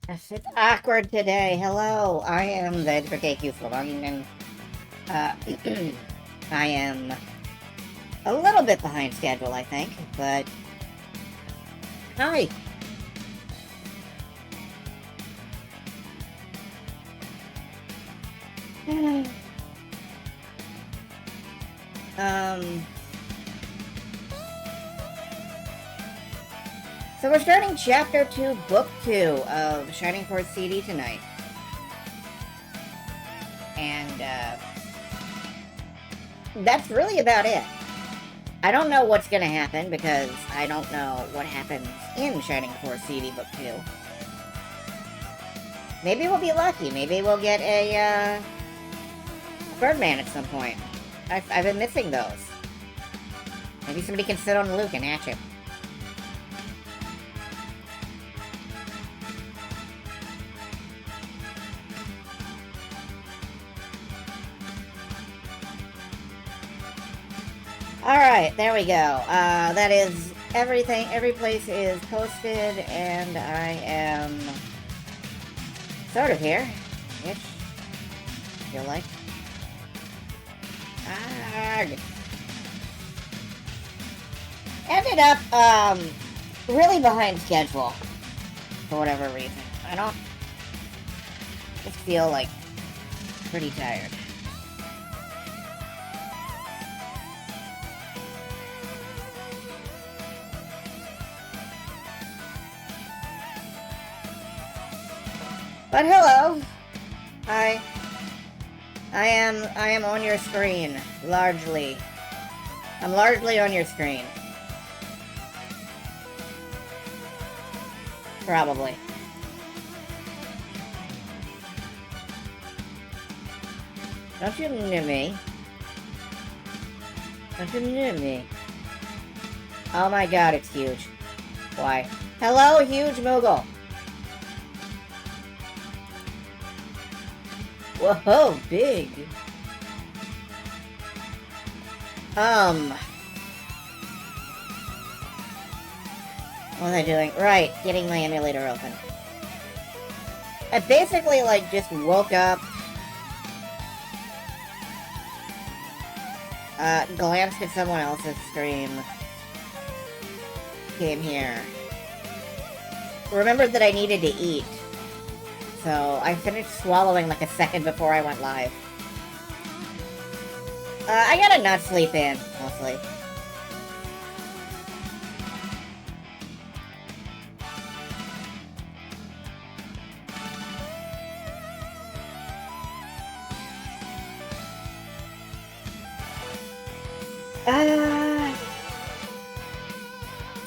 Yes, it's awkward today. Hello, I am the for KQ Flavonging. Uh, I am a little bit behind schedule, I think, but hi. um, so we're starting Chapter 2, Book 2 of Shining Force CD tonight. And, that's really about it. I don't know what's gonna happen because I don't know what happens in Shining Force CD Book 2. Maybe we'll be lucky. Maybe we'll get a Birdman at some point. I've been missing those. Maybe somebody can sit on Luke and hatch him. Alright, there we go. That is everything. Every place is posted, and I am sort of here. Ish. Feel like. Arrgh. Ended up, really behind schedule. For whatever reason. I don't just feel like pretty tired. But hello. Hi. I am on your screen, largely. I'm largely on your screen. Probably. Don't you know me? Don't you know me? Oh my god, it's huge. Why? Hello, huge Moogle! Whoa, big. What was I doing? Right, getting my emulator open. I basically, like, just woke up, glanced at someone else's stream, came here, remembered that I needed to eat, so I finished swallowing like a second before I went live. I got a nut sleep in, mostly.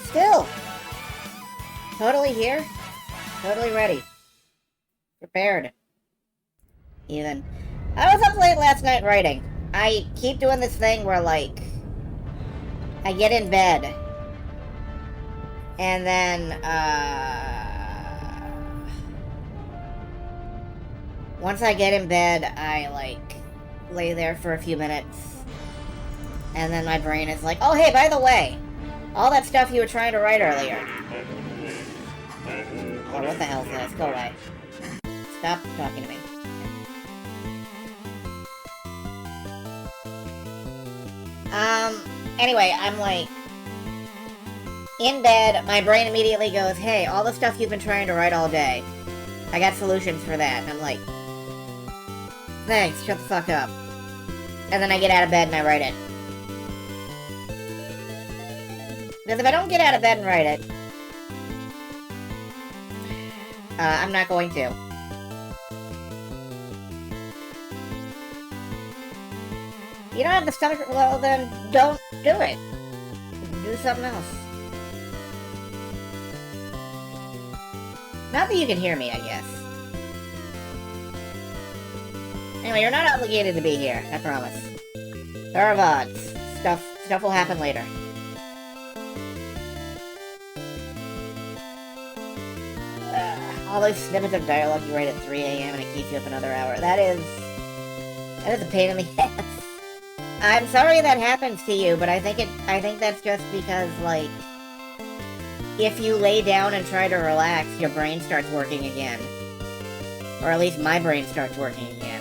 Still. Totally here. Totally ready. Prepared. Even. I was up late last night writing. I keep doing this thing where, like, I get in bed. And then, once I get in bed, I, like, lay there for a few minutes. And then my brain is like, oh, hey, by the way, all that stuff you were trying to write earlier. Oh, what the hell is this? Go away. Stop talking to me. Anyway, I'm like, in bed, my brain immediately goes, hey, all the stuff you've been trying to write all day, I got solutions for that. And I'm like, thanks, shut the fuck up. And then I get out of bed and I write it. Because if I don't get out of bed and write it, I'm not going to. You don't have the stomach, well then, don't do it. Do something else. Not that you can hear me, I guess. Anyway, you're not obligated to be here, I promise. There are VODs. Stuff will happen later. All those snippets of dialogue you write at 3 a.m. and it keeps you up another hour. That is a pain in the ass. I'm sorry that happens to you, but I think that's just because, like, if you lay down and try to relax, your brain starts working again. Or at least my brain starts working again.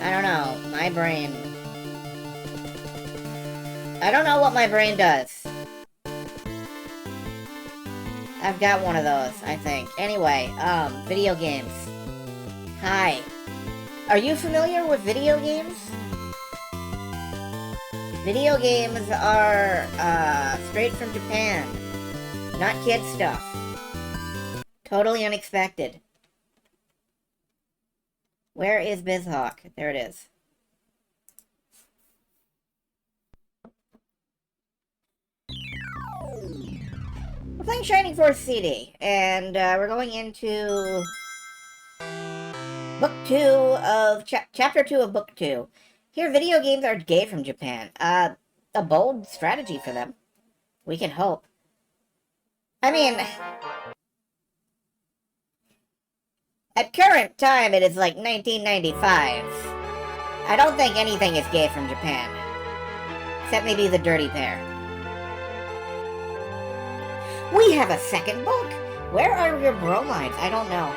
I don't know. My brain... I don't know what my brain does. I've got one of those, I think. Anyway, video games. Hi. Are you familiar with video games? Video games are, straight from Japan. Not kid stuff. Totally unexpected. Where is BizHawk? There it is. We're playing Shining Force CD, and we're going into Book 2 of... Chapter 2 of Book 2. Here, video games are gay from Japan. A bold strategy for them. We can hope. I mean... At current time, it is like 1995. I don't think anything is gay from Japan. Except maybe the Dirty Pair. We have a second book! Where are your bromides? I don't know.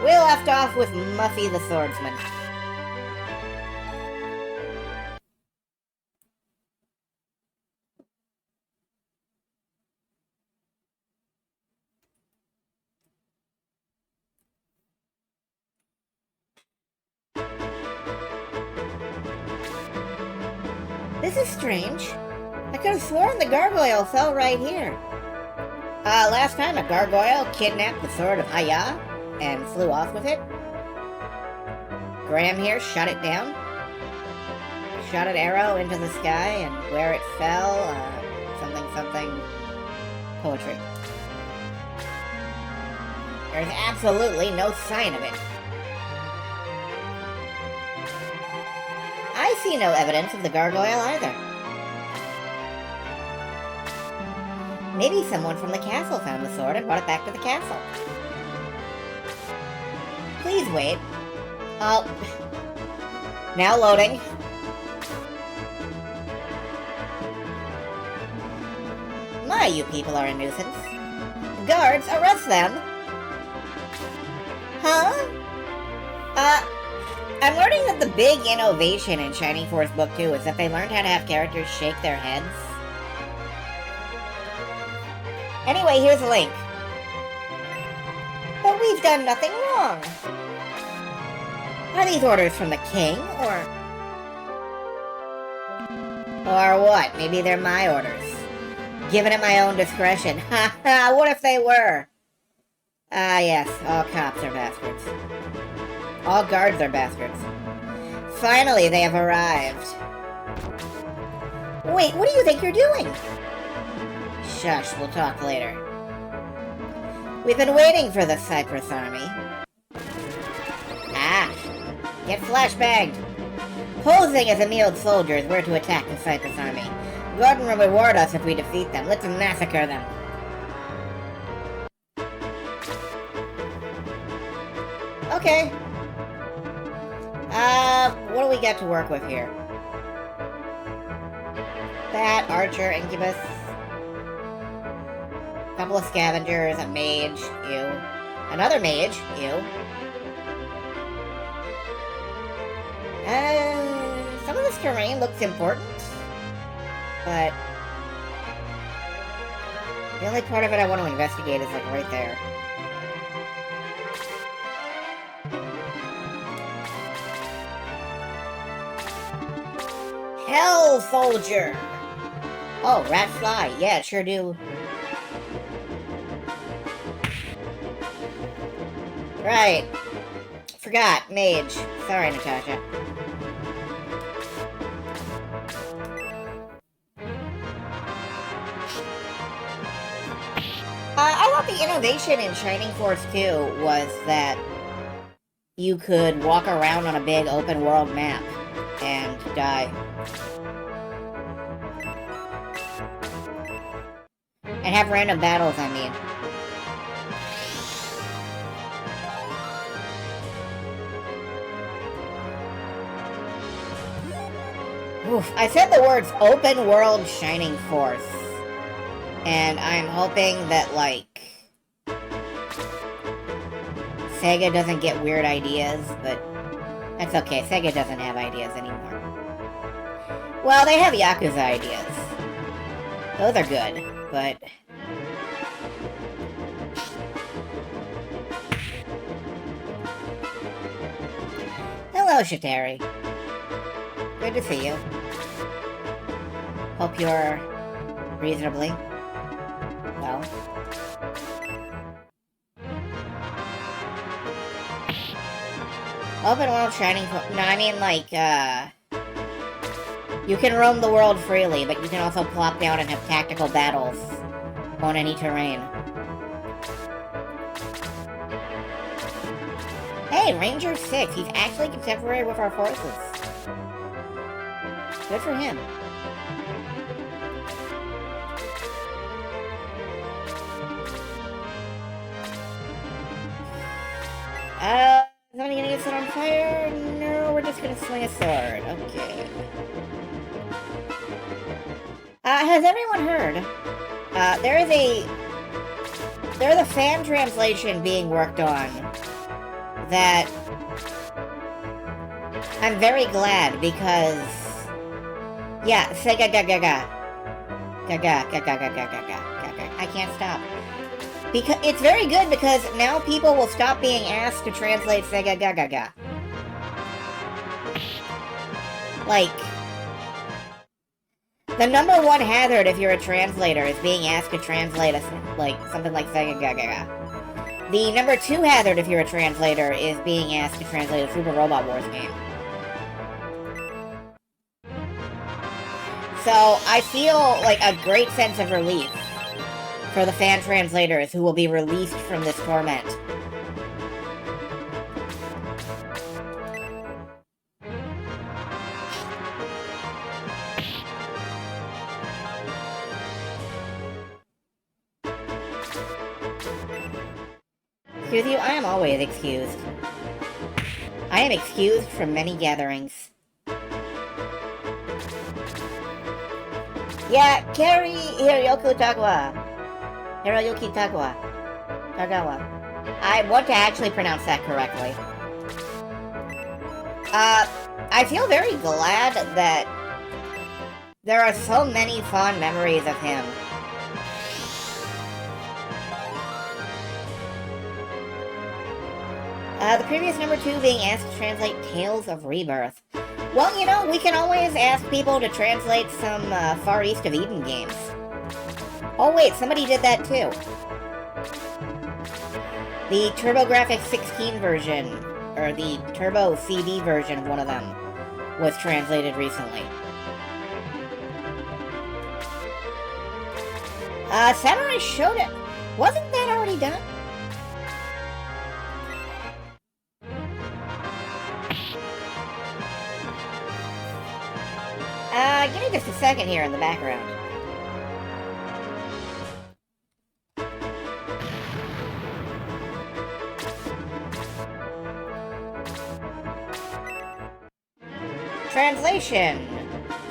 We left off with Muffy the Swordsman. This is strange. I could have sworn the gargoyle fell right here. Last time a gargoyle kidnapped the sword of Haya and flew off with it. Graham here shot it down. Shot an arrow into the sky, and where it fell, something, poetry. There's absolutely no sign of it. I see no evidence of the gargoyle either. Maybe someone from the castle found the sword and brought it back to the castle. Please wait. Oh. Now loading. My, you people are a nuisance. Guards, arrest them! Huh? I'm learning that the big innovation in Shining Force Book 2 is that they learned how to have characters shake their heads. Anyway, here's a link. But we've done nothing wrong. Are these orders from the king, or... Or what? Maybe they're my orders. Given at my own discretion. Ha ha, what if they were? Ah yes, all cops are bastards. All guards are bastards. Finally, they have arrived. Wait, what do you think you're doing? Shush, we'll talk later. We've been waiting for the Cypress Army. Ah, get flashbanged. Posing as Emil's soldiers, we're to attack the Cypress Army. Gordon will reward us if we defeat them. Let's massacre them. Okay. What do we got to work with here? Bat, archer, incubus. A couple of scavengers, a mage, ew. Another mage, ew. Some of this terrain looks important, but the only part of it I want to investigate is like right there. Hell Soldier! Oh, rat fly. Yeah, it sure do. Right. Forgot. Mage. Sorry, Natasha. I thought the innovation in Shining Force 2 was that you could walk around on a big open world map and die. And have random battles, I mean. Oof, I said the words open world shining force. And I'm hoping that, like, Sega doesn't get weird ideas, but that's okay. Sega doesn't have ideas anymore. Well, they have Yakuza ideas. Those are good, but... Hello, Shateri. Good to see you. Hope you're reasonably well. Open world shining... No, I mean, like, you can roam the world freely, but you can also plop down and have tactical battles on any terrain. Hey, Ranger 6, he's actually contemporary with our forces. Good for him. Is somebody gonna get set on fire? No, we're just gonna swing a sword. Okay. Has everyone heard? There's a fan translation being worked on that I'm very glad because, yeah, Sega gaga. I can't stop. Because it's very good because now people will stop being asked to translate Sega gaga. Like, the number one hazard if you're a translator is being asked to translate something like Sega gaga. The number two hazard if you're a translator is being asked to translate a Super Robot Wars game. So I feel like a great sense of relief for the fan translators who will be released from this torment. Excuse you, I am always excused. I am excused from many gatherings. Yeah, Kari Hiroyoku Tagawa. Hiroyuki Tagawa. I want to actually pronounce that correctly. I feel very glad that there are so many fond memories of him. The previous number two being asked to translate Tales of Rebirth. Well, you know, we can always ask people to translate some Far East of Eden games. Oh wait, somebody did that too. The TurboGrafx 16 version, or the Turbo CD version of one of them, was translated recently. Samurai Shodown. Wasn't that already done? Give me just a second here in the background. Translation: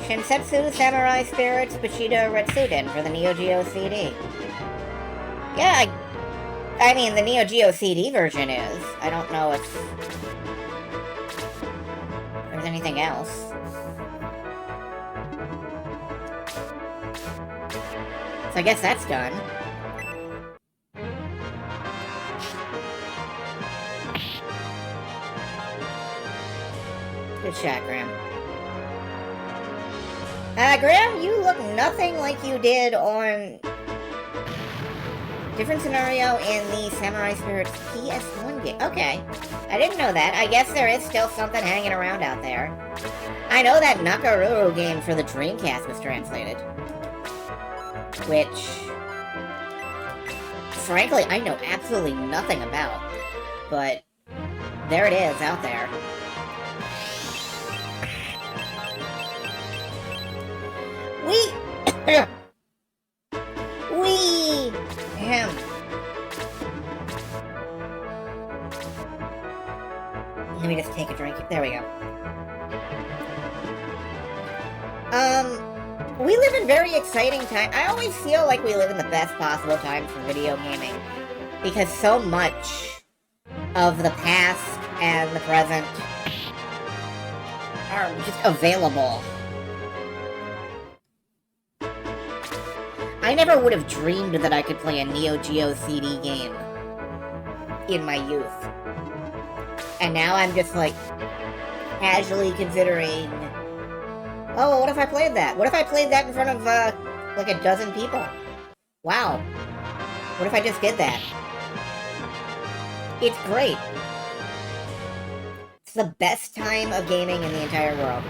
Shinsetsu Samurai Spirits Bushido Retsuden for the Neo Geo CD. Yeah, I mean, the Neo Geo CD version is. I don't know if there's anything else. So I guess that's done. Good shot, Graham. Graham, you look nothing like you did on... Different scenario in the Samurai Spirits PS1 game. Okay. I didn't know that. I guess there is still something hanging around out there. I know that Nakaruru game for the Dreamcast was translated. Which, frankly, I know absolutely nothing about. But there it is, out there. Him. Let me just take a drink. There we go. We live in very exciting times. I always feel like we live in the best possible times for video gaming. Because so much of the past and the present are just available. I never would have dreamed that I could play a Neo Geo CD game in my youth. And now I'm just like casually considering, oh, what if I played that? What if I played that in front of like a dozen people? Wow. What if I just did that? It's great. It's the best time of gaming in the entire world.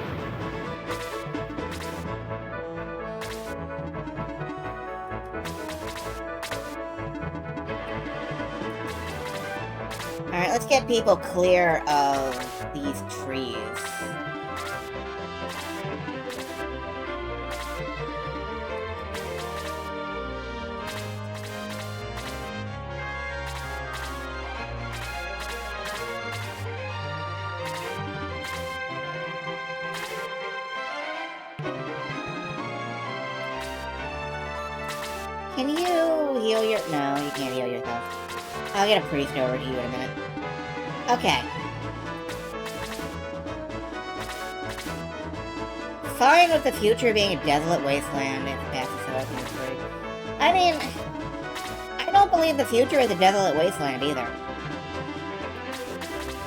Alright, let's get people clear of these trees. Can you heal your... No, you can't heal yourself. I'll get a priest over to you in a minute. Okay. Fine with the future being a desolate wasteland if passes so free. I mean, I don't believe the future is a desolate wasteland either.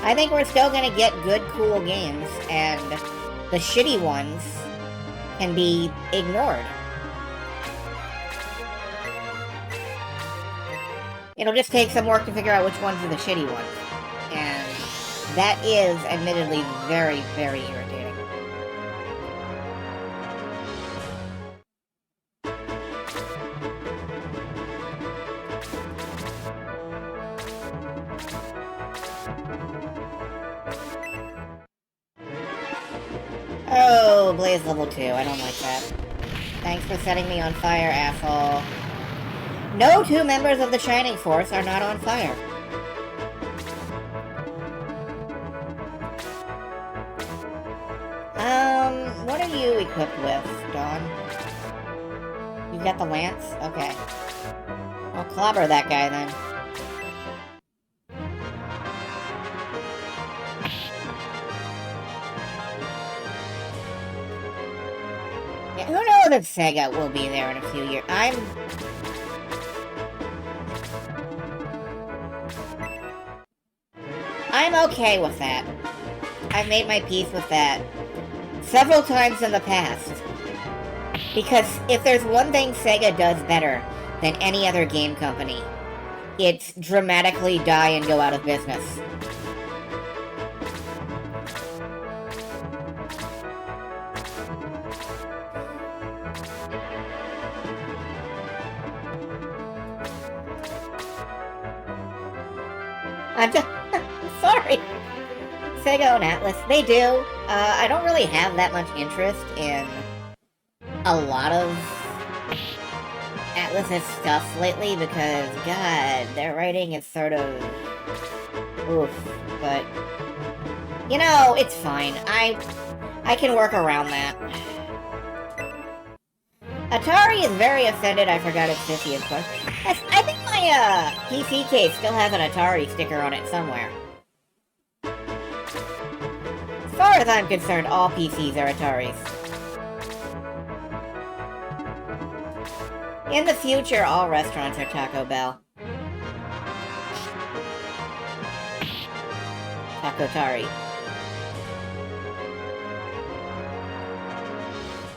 I think we're still gonna get good, cool games, and the shitty ones can be ignored. It'll just take some work to figure out which ones are the shitty ones. And that is, admittedly, very, very irritating. Oh, Blaze level 2. I don't like that. Thanks for setting me on fire, asshole. No two members of the Shining Force are not on fire. What are you equipped with, Dawn? You got the lance? Okay. I'll clobber that guy then. Yeah, who knows if Sega will be there in a few years? I'm okay with that. I've made my peace with that several times in the past. Because if there's one thing Sega does better than any other game company, it's dramatically die and go out of business. I'm sorry. Sega and Atlas, they do. I don't really have that much interest in a lot of Atlas's stuff lately because, God, their writing is sort of oof. But, you know, it's fine. I can work around that. Atari is very offended I forgot its 50th question. I think my PC case still has an Atari sticker on it somewhere. As far as I'm concerned, all PCs are Ataris. In the future, all restaurants are Taco Bell. Taco-tari.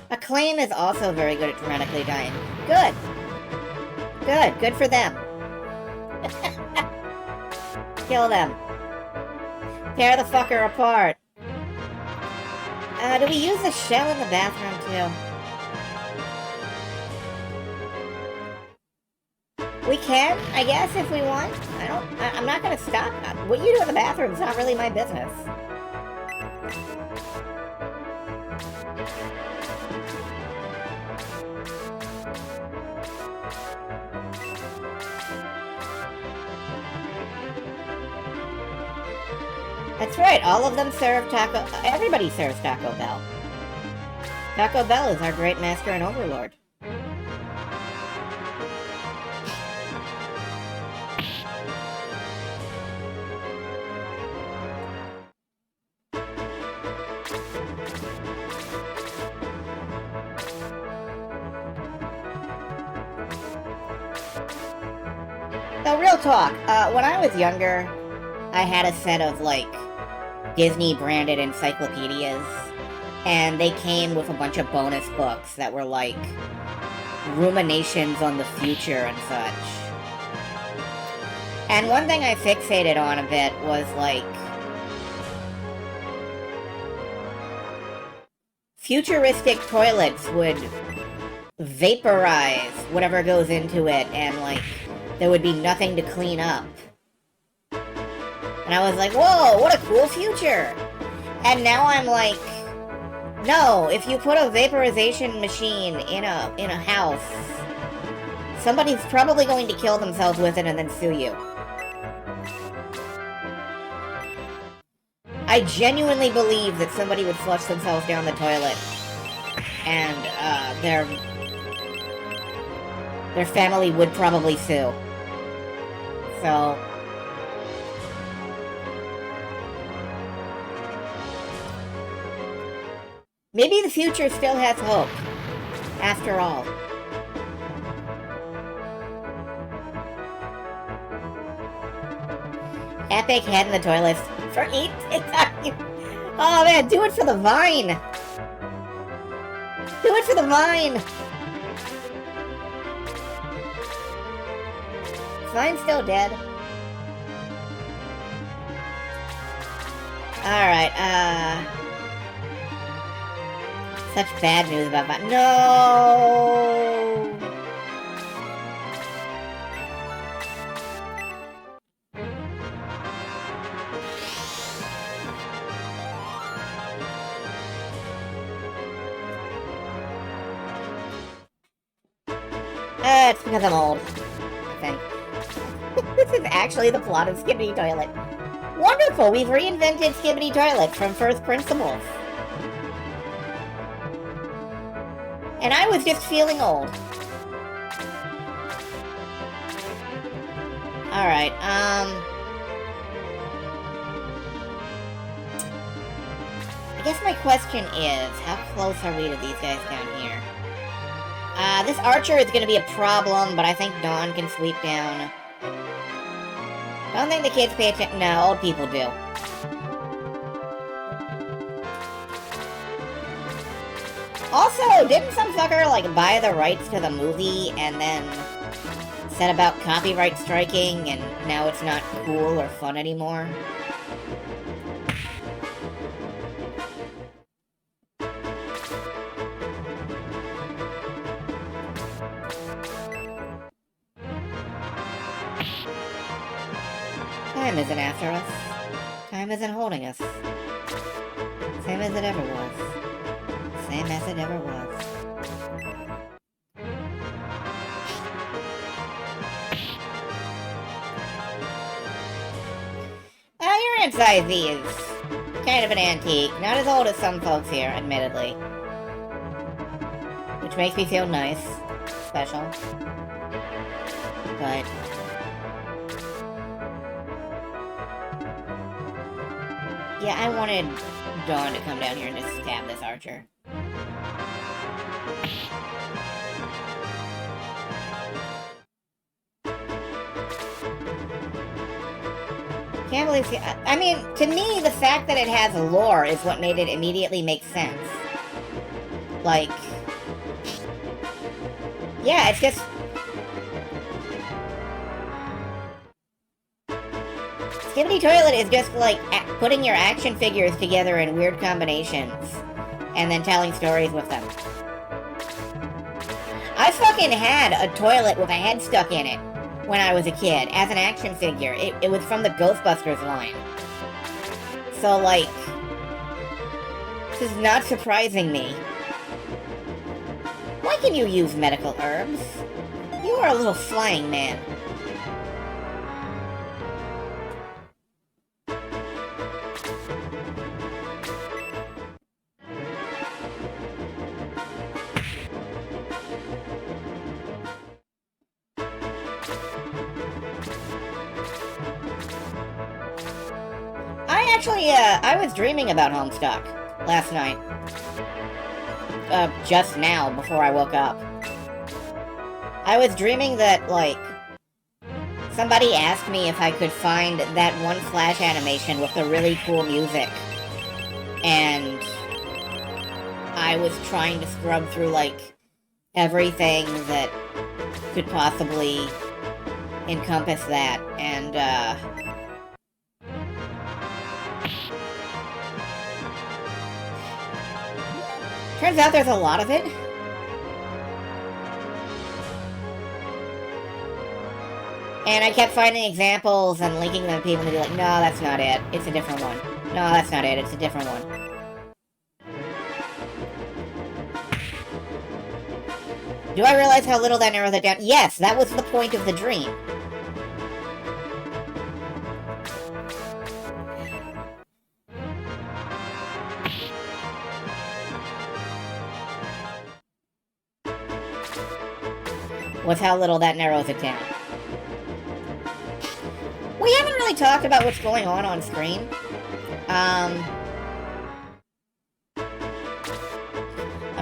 Acclaim is also very good at dramatically dying. Good! Good. Good for them. Kill them. Tear the fucker apart. Do we use the shell in the bathroom, too? We can, I guess, if we want. I'm not gonna stop. What you do in the bathroom is not really my business. That's right, all of them serve Taco... Everybody serves Taco Bell. Taco Bell is our great master and overlord. So, real talk, when I was younger, I had a set of, like, Disney-branded encyclopedias, and they came with a bunch of bonus books that were, like, ruminations on the future and such. And one thing I fixated on a bit was, like, futuristic toilets would vaporize whatever goes into it, and, like, there would be nothing to clean up. And I was like, whoa, what a cool future! And now I'm like, no, if you put a vaporization machine in a house, somebody's probably going to kill themselves with it and then sue you. I genuinely believe that somebody would flush themselves down the toilet, and their family would probably sue. So, maybe the future still has hope, after all. Epic head in the toilet for 8 TikTok. Oh man, do it for the Vine! Do it for the Vine! Vine's still dead. Alright, such bad news about Vine. No! It's because I'm old, I think. This is actually the plot of Skibbity Toilet. Wonderful! We've reinvented Skibbity Toilet from first principles. And I was just feeling old. Alright, I guess my question is, how close are we to these guys down here? This archer is gonna be a problem, but I think Dawn can sweep down. I don't think the kids pay attention. No, old people do. Also, didn't some fucker, like, buy the rights to the movie and then set about copyright striking, and now it's not cool or fun anymore? Time isn't after us. Time isn't holding us. Same as it ever was. Same as it ever was. Your Aunt is kind of an antique. Not as old as some folks here, admittedly. Which makes me feel nice. Special. But yeah, I wanted Dawn to come down here and just stab this archer. Can't believe... I mean, to me, the fact that it has lore is what made it immediately make sense. Like... yeah, it's just... Skibbity Toilet is just like putting your action figures together in weird combinations and then telling stories with them. I fucking had a toilet with a head stuck in it when I was a kid as an action figure. It was from the Ghostbusters line. So, like, this is not surprising me. Why can you use medical herbs? You are a little flying man. I was dreaming about Homestuck last night. Just now, before I woke up. I was dreaming that, like, somebody asked me if I could find that one Flash animation with the really cool music. And I was trying to scrub through, like, everything that could possibly encompass that, and, turns out there's a lot of it. And I kept finding examples and linking them to people and be like, no, that's not it. It's a different one. No, that's not it. It's a different one. Do I realize how little that narrows it down? Yes, that was the point of the dream. Was how little that narrows it down. We haven't really talked about what's going on screen. I'm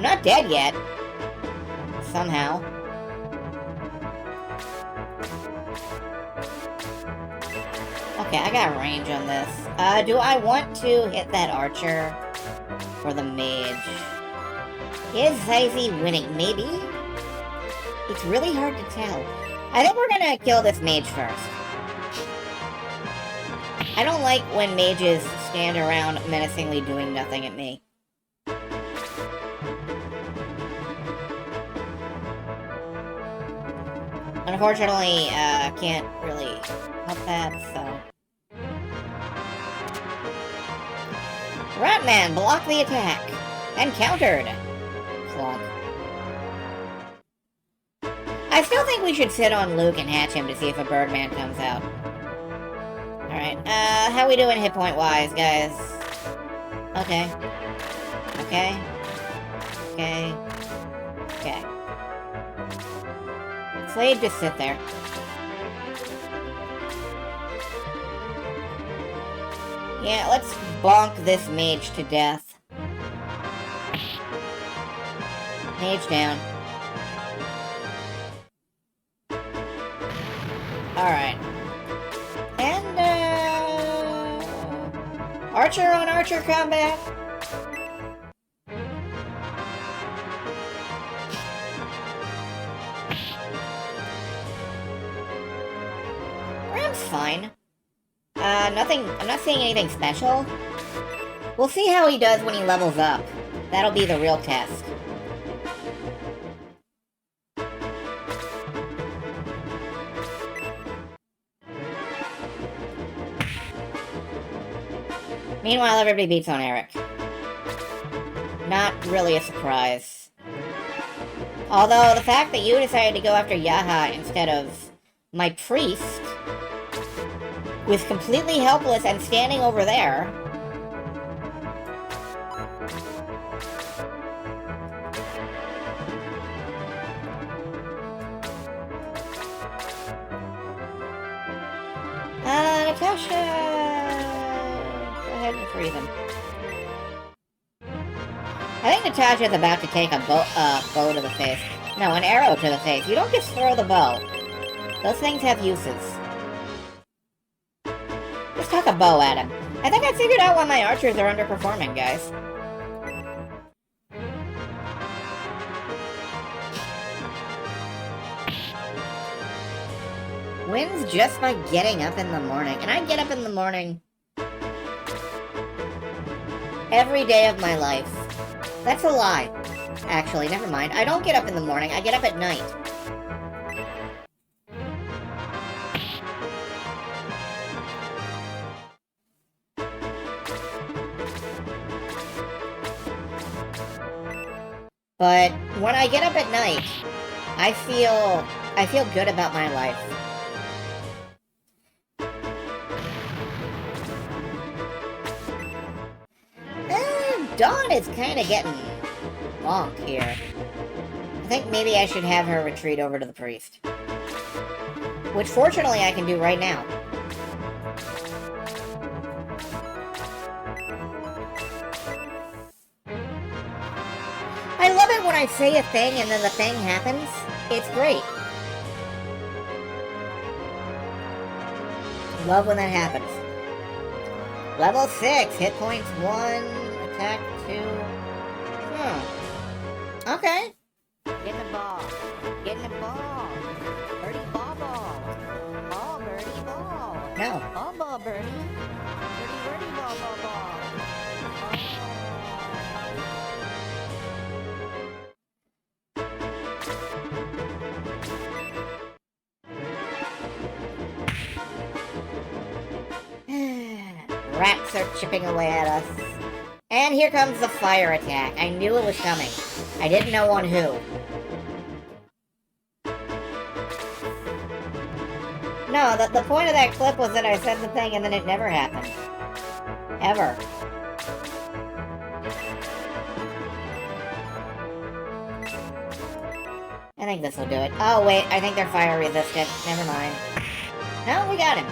not dead yet. Somehow. Okay, I got range on this. Do I want to hit that archer? Or the mage? Is Zazie winning? Maybe? It's really hard to tell. I think we're gonna kill this mage first. I don't like when mages stand around menacingly doing nothing at me. Unfortunately, can't really help that, so... Ratman blocked the attack, and countered. Clonk. I still think we should sit on Luke and hatch him to see if a Birdman comes out. Alright, how we doing hit point wise, guys? Okay. Okay. Okay. Okay. Slade, just sit there. Yeah, let's bonk this mage to death. Mage down. Alright. And, Archer on Archer combat. Ram's fine. I'm not seeing anything special. We'll see how he does when he levels up. That'll be the real test. Meanwhile, everybody beats on Eric. Not really a surprise. Although, the fact that you decided to go after Yaha instead of my priest was completely helpless and standing over there. Natasha... Go ahead and free them. I think Natasha's about to take a bow to the face. No, an arrow to the face. You don't just throw the bow. Those things have uses. Just tuck a bow at him. I think I figured out why my archers are underperforming, guys. Wins just by getting up in the morning. And I get up in the morning every day of my life. That's a lie. Actually, never mind. I don't get up in the morning. I get up at night. But when I get up at night, I feel good about my life. Dawn is kind of getting bonk here. I think maybe I should have her retreat over to the priest. Which, fortunately, I can do right now. I love it when I say a thing and then the thing happens. It's great. Love when that happens. Level 6, hit points 1, attack 2. Okay. Get the ball. Get the ball. Birdie ball ball. Ball, birdie ball. No. Ball ball, birdie. Birdie, birdie, ball ball ball. Rats are chipping away at us. And here comes the fire attack. I knew it was coming. I didn't know on who. No, the point of that clip was that I said the thing and then it never happened. Ever. I think this will do it. Oh, wait, I think they're fire resistant. Never mind. No, we got him.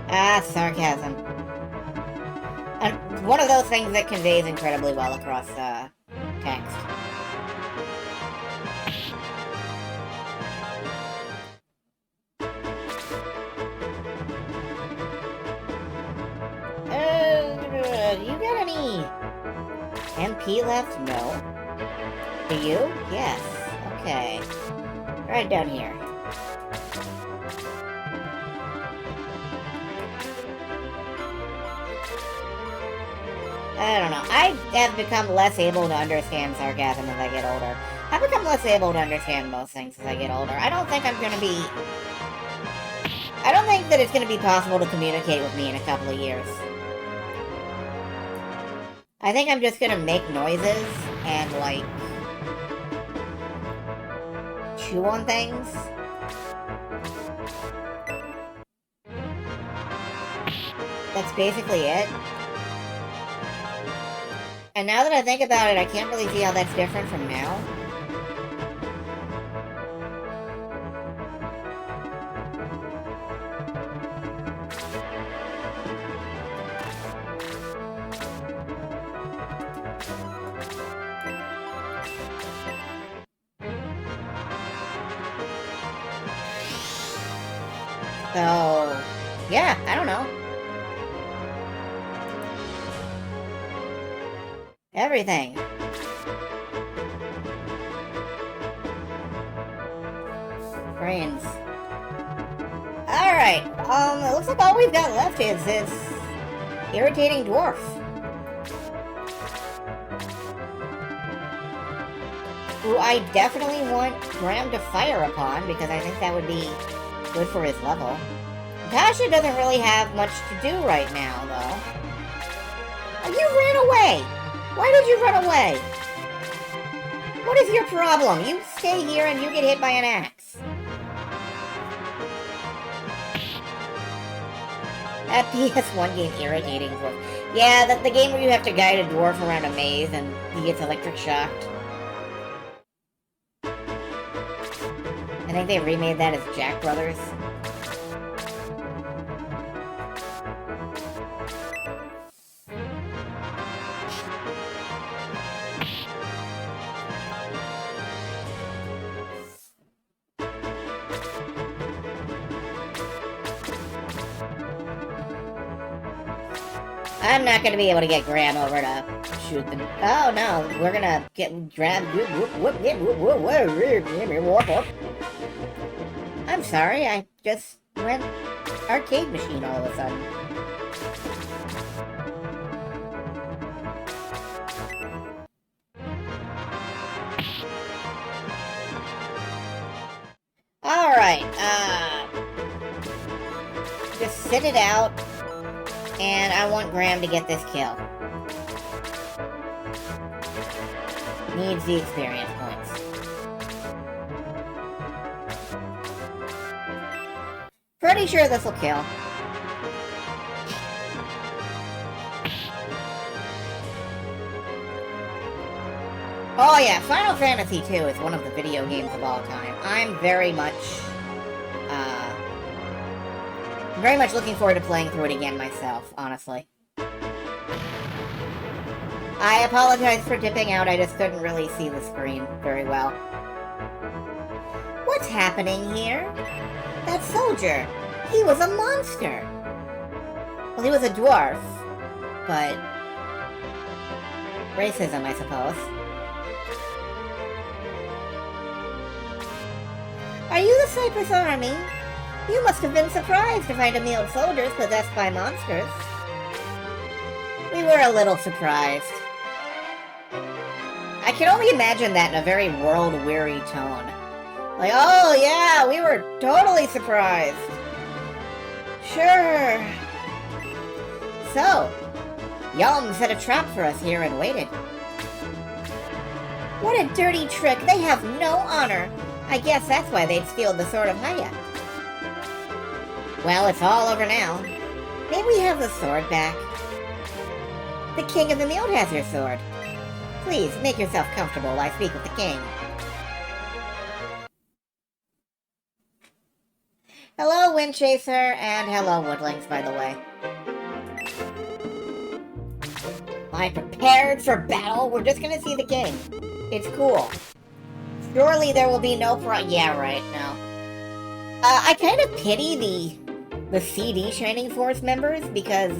Ah, sarcasm. And one of those things that conveys incredibly well across, text. You got any MP left? No. Do you? Yes. Okay. Right down here. I don't know. I have become less able to understand sarcasm as I get older. I've become less able to understand most things as I get older. I don't think I'm gonna be... I don't think that it's gonna be possible to communicate with me in a couple of years. I think I'm just gonna make noises and, like, chew on things. That's basically it. And now that I think about it, I can't really see how that's different from now. So, yeah, I don't know. Everything. Brains. Alright, it looks like all we've got left is this irritating dwarf. Who I definitely want Graham to fire upon, because I think that would be good for his level. Tasha doesn't really have much to do right now, though. Oh, you ran away! Why did you run away? What is your problem? You stay here and you get hit by an axe. That PS1 game irritating dwarf. Yeah, the game where you have to guide a dwarf around a maze and he gets electric shocked. I think they remade that as Jack Brothers. I'm not gonna be able to get Graham over to shoot them. Oh no, we're gonna get Graham. I'm sorry, I just went arcade machine all of a sudden. Alright, just sit it out. And I want Graham to get this kill. Needs the experience points. Pretty sure this will kill. Oh yeah, Final Fantasy II is one of the video games of all time. I'm very much, I'm very much looking forward to playing through it again myself, honestly. I apologize for dipping out, I just couldn't really see the screen very well. What's happening here? That soldier, he was a monster! Well, he was a dwarf, but... racism, I suppose. Are you the Cypress Army? You must have been surprised to find Emild soldiers possessed by monsters. We were a little surprised. I can only imagine that in a very world-weary tone. Like, oh yeah, we were totally surprised. Sure. So, Yalm set a trap for us here and waited. What a dirty trick, they have no honor. I guess that's why they'd steal the Sword of Haya. Well, it's all over now. May we have the sword back? The King of the Emild has your sword. Please, make yourself comfortable while I speak with the king. Hello, Windchaser, and hello, Woodlings, by the way. Am I prepared for battle? We're just gonna see the king. It's cool. Surely there will be no yeah, right, no. I kind of pity the CD Shining Force members, because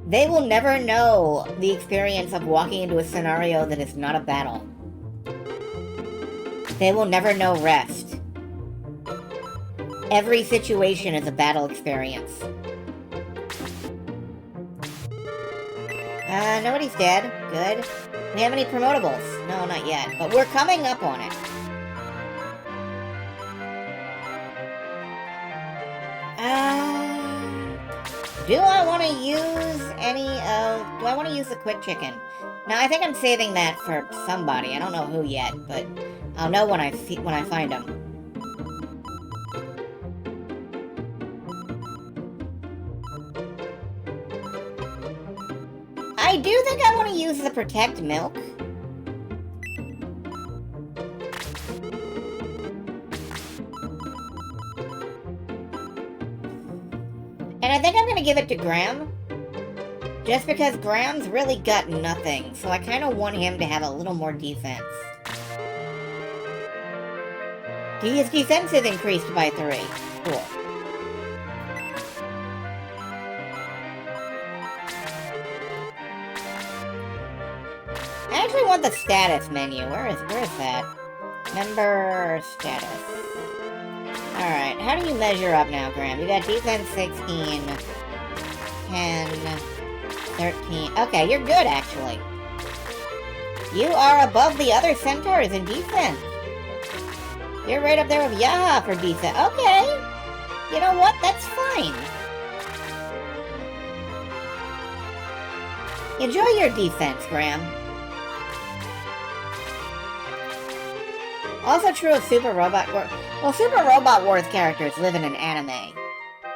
they will never know the experience of walking into a scenario that is not a battle. They will never know rest. Every situation is a battle experience. Nobody's dead. Good. Do we have any promotables? No, not yet. But we're coming up on it. Do I want to use any of... Do I want to use the quick chicken? No, I think I'm saving that for somebody. I don't know who yet, but I'll know when I find them. I do think I want to use the Protect Milk. And I think I'm going to give it to Graham. Just because Graham's really got nothing, so I kind of want him to have a little more defense. His defense is increased by 3. Cool. I actually want the status menu. Where is that? Member status. Alright, how do you measure up now, Graham? You got defense 16, 10, 13. Okay, you're good, actually. You are above the other centaurs in defense. You're right up there with Yaha for defense. Okay. You know what? That's fine. Enjoy your defense, Graham. Also true of Super Robot Wars. Well, Super Robot Wars characters live in an anime.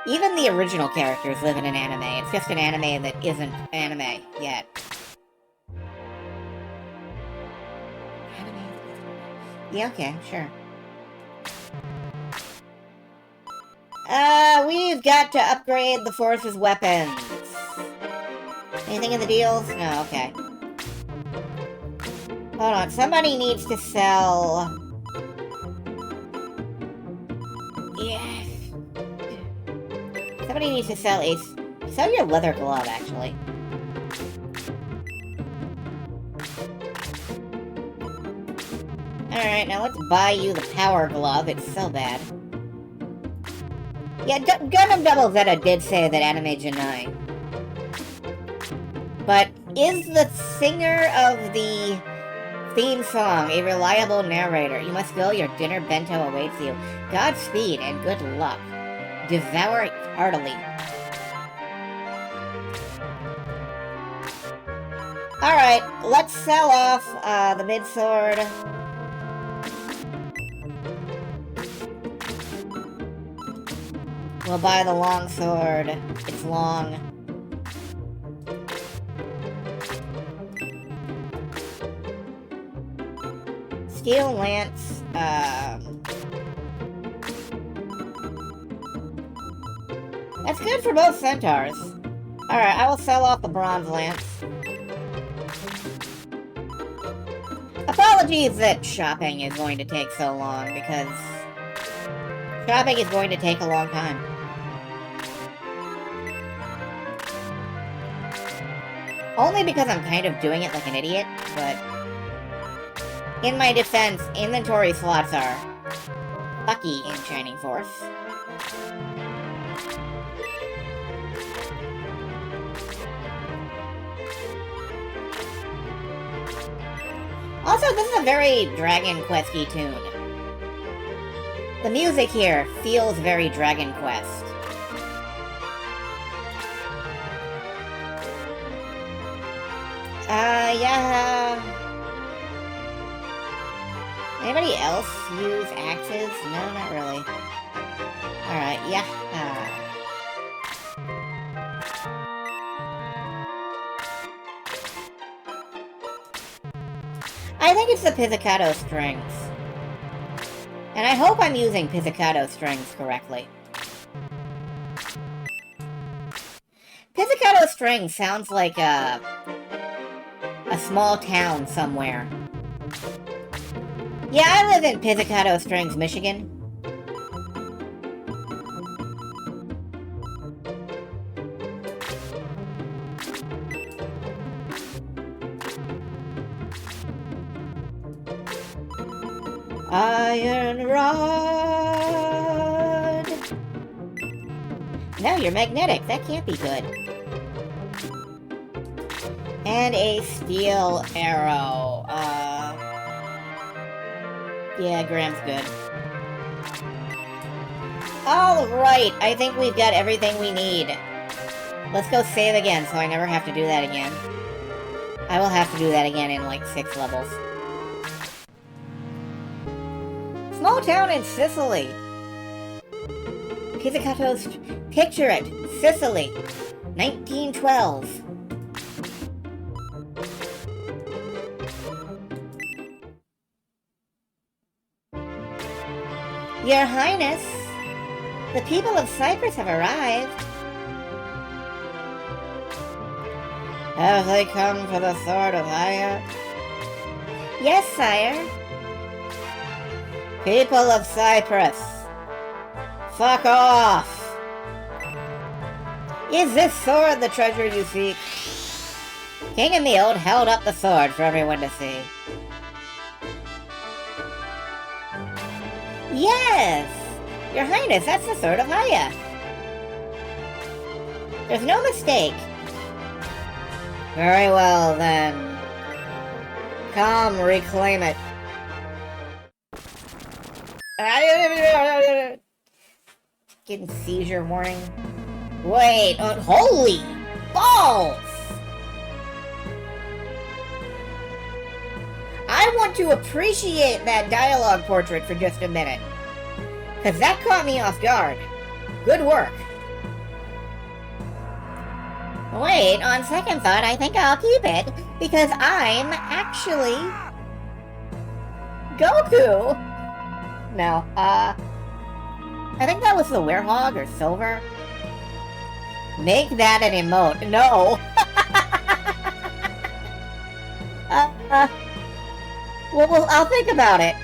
Even the original characters live in an anime. It's just an anime that isn't anime yet. Yeah, okay, sure. We've got to upgrade the Force's weapons. Anything in the deals? No, okay. Hold on, somebody needs to sell... Yeah. Somebody needs to sell a... Sell your leather glove, actually. Alright, now let's buy you the power glove. It's so bad. Yeah, Gundam Double Zeta did say that Anime Janai. But is the singer of the theme song a reliable narrator? You must go, your dinner bento awaits you. Godspeed and good luck. Devour it heartily. Alright, let's sell off the mid-sword. We'll buy the long sword. It's long. Steel lance. That's good for both centaurs. Alright, I will sell off the bronze lance. Apologies that shopping is going to take so long, because shopping is going to take a long time. Only because I'm kind of doing it like an idiot, but in my defense, inventory slots are lucky in Shining Force. Also, this is a very Dragon Quest-y tune. The music here feels very Dragon Quest. Yeah. Anybody else use axes? No, not really. Alright, yeah. I think it's the pizzicato strings. And I hope I'm using pizzicato strings correctly. Pizzicato strings sounds like a small town somewhere. Yeah, I live in Pizzicato Springs, Michigan. Iron Rod! No, you're magnetic. That can't be good. And a steel arrow. Yeah, Graham's good. Alright, I think we've got everything we need. Let's go save again, so I never have to do that again. I will have to do that again in, like, 6 levels. Small town in Sicily. Pizzicato's... Picture it. Sicily. 1912. Your Highness, the people of Cyprus have arrived. Have they come for the sword of Haya? Yes, sire. People of Cyprus, fuck off. Is this sword the treasure you seek? King Emil held up the sword for everyone to see. Yes! Your Highness, that's the sword of Haya. There's no mistake. Very well, then. Come, reclaim it. Getting seizure warning. Wait, holy balls! I want to appreciate that dialogue portrait for just a minute. Because that caught me off guard. Good work. Wait, on second thought, I think I'll keep it. Because I'm actually... Goku! No, I think that was the Werehog or Silver. Make that an emote. No! Well, I'll think about it.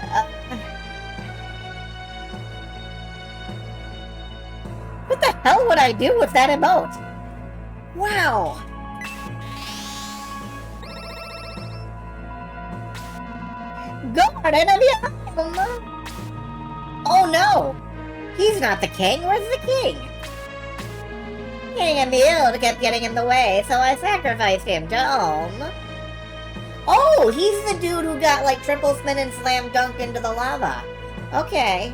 What the hell would I do with that emote? Wow! Guard, enemy home! Oh no! He's not the king, where's the king? King Emil kept getting in the way, so I sacrificed him to Ohm. Oh, he's the dude who got, like, triple spin and slam dunked into the lava. Okay.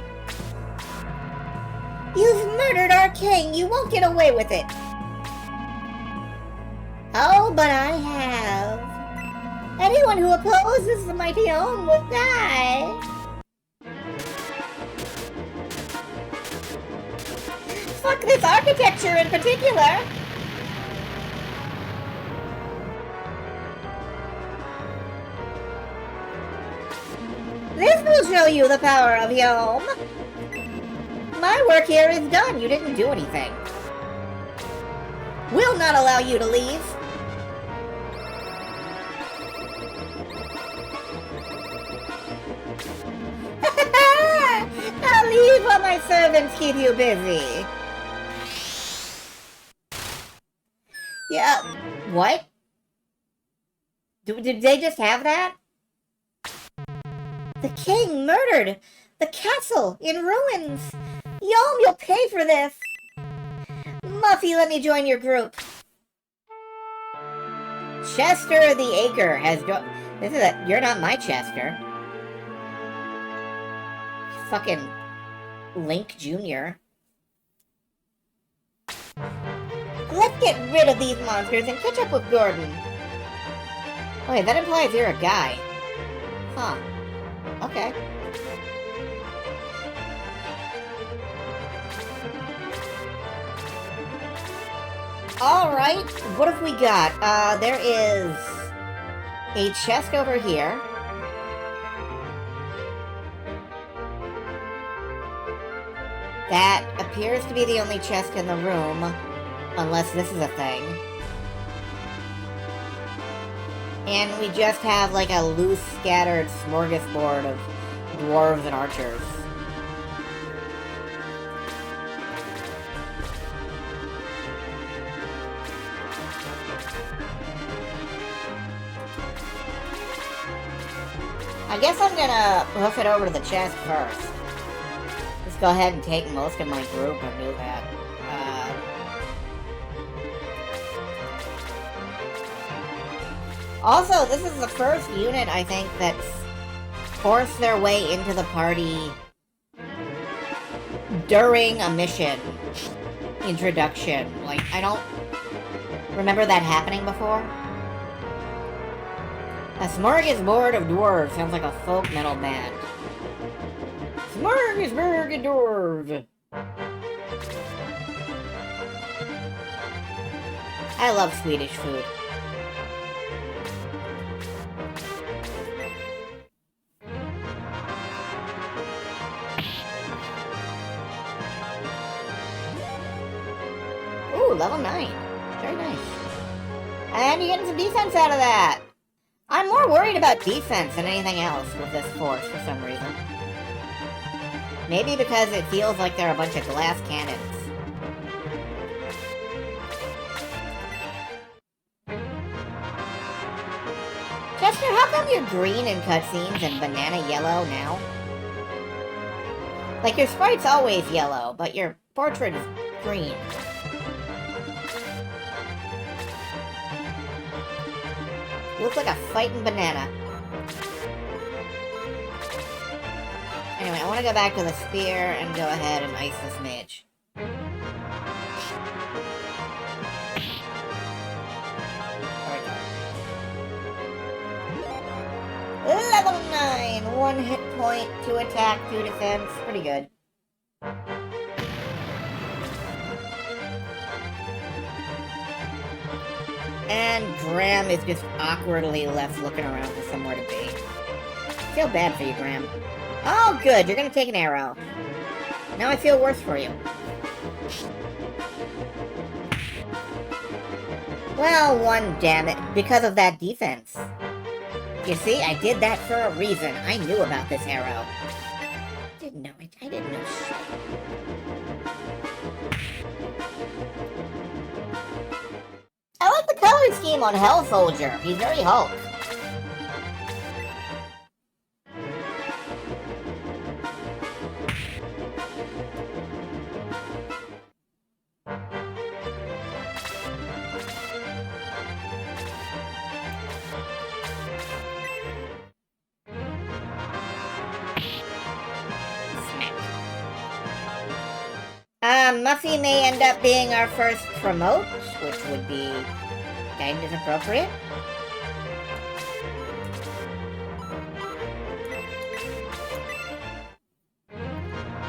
You've murdered our king. You won't get away with it. Oh, but I have. Anyone who opposes the mighty Ohm will die. Fuck this architecture in particular. This will show you the power of Yom. My work here is done. You didn't do anything. We'll not allow you to leave! I'll leave while my servants keep you busy. Yeah, what? Did they just have that? The king murdered! The castle in ruins! Yom, you'll pay for this! Muffy, let me join your group. Chester the Acre has joined. You're not my Chester. Fucking Link Jr. Let's get rid of these monsters and catch up with Gordon. Wait, that implies you're a guy. Huh. Okay. Alright, what have we got? There is a chest over here. That appears to be the only chest in the room, unless this is a thing. And we just have like a loose, scattered smorgasbord of dwarves and archers. I guess I'm gonna hoof it over to the chest first. Just go ahead and take most of my group and do that. Also, this is the first unit, I think, that's forced their way into the party during a mission introduction. Like, I don't remember that happening before. A smorgasbord of dwarves sounds like a folk metal band. Smorgasbord of dwarves. I love Swedish food. Ooh, level 9. Very nice. And you're getting some defense out of that. I'm more worried about defense than anything else with this force for some reason. Maybe because it feels like they're a bunch of glass cannons. Chester, how come you're green in cutscenes and banana yellow now? Like, your sprite's always yellow, but your portrait is green. You look like a fighting banana. Anyway, I want to go back to the spear and go ahead and ice this mage. Level 9! 1 hit point, 2 attack, 2 defense. Pretty good. And Graham is just awkwardly left looking around for somewhere to be. I feel bad for you, Graham. Oh, good, you're gonna take an arrow. Now I feel worse for you. Well, one, damn it, because of that defense. You see, I did that for a reason. I knew about this arrow. Didn't know it. I didn't know shit. I like the color scheme on Hell Soldier. He's very Hulk. Muffy may end up being our first promote, which would be kind of appropriate.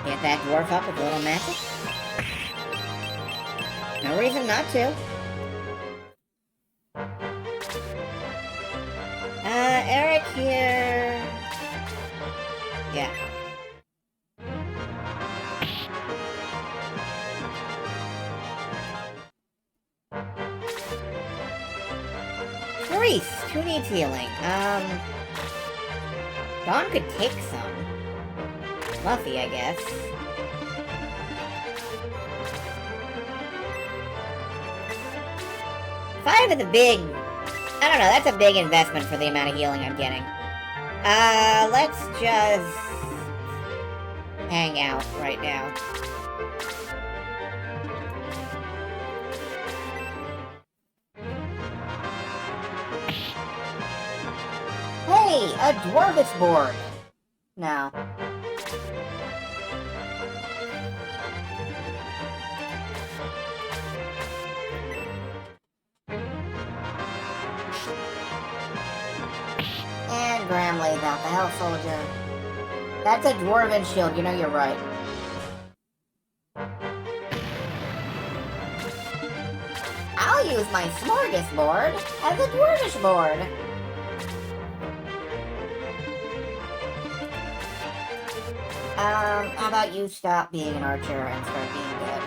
Get that dwarf up with a little magic. No reason not to. Eric here. Yeah. Nice! Who needs healing? Dawn could take some. Muffy, I guess. Five is a big... I don't know, that's a big investment for the amount of healing I'm getting. Let's just... hang out right now. Hey, a dwarvish board! No. And Graham lays out the Hell Soldier. That's a dwarven shield, you know you're right. I'll use my smorgasbord as a dwarvish board. How about you stop being an archer and start being good?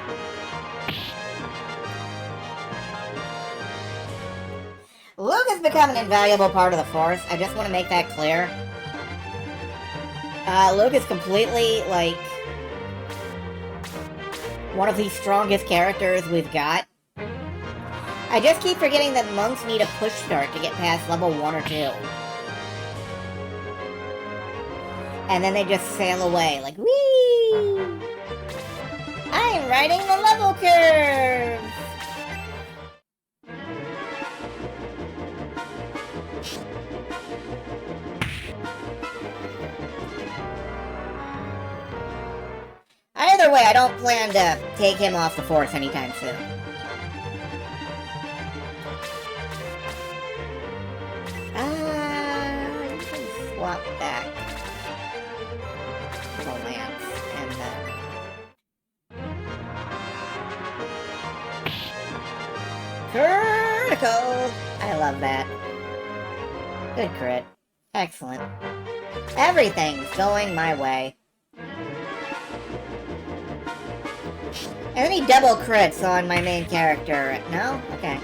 Luke has become an invaluable part of the Force. I just want to make that clear. Luke is completely, like, one of the strongest characters we've got. I just keep forgetting that monks need a push start to get past level 1 or 2. And then they just sail away, like, whee! I'm riding the level curve! Either way, I don't plan to take him off the Force anytime soon. You can swap back the lance and critical! I love that. Good crit. Excellent. Everything's going my way. And then he double crits on my main character. No? Okay.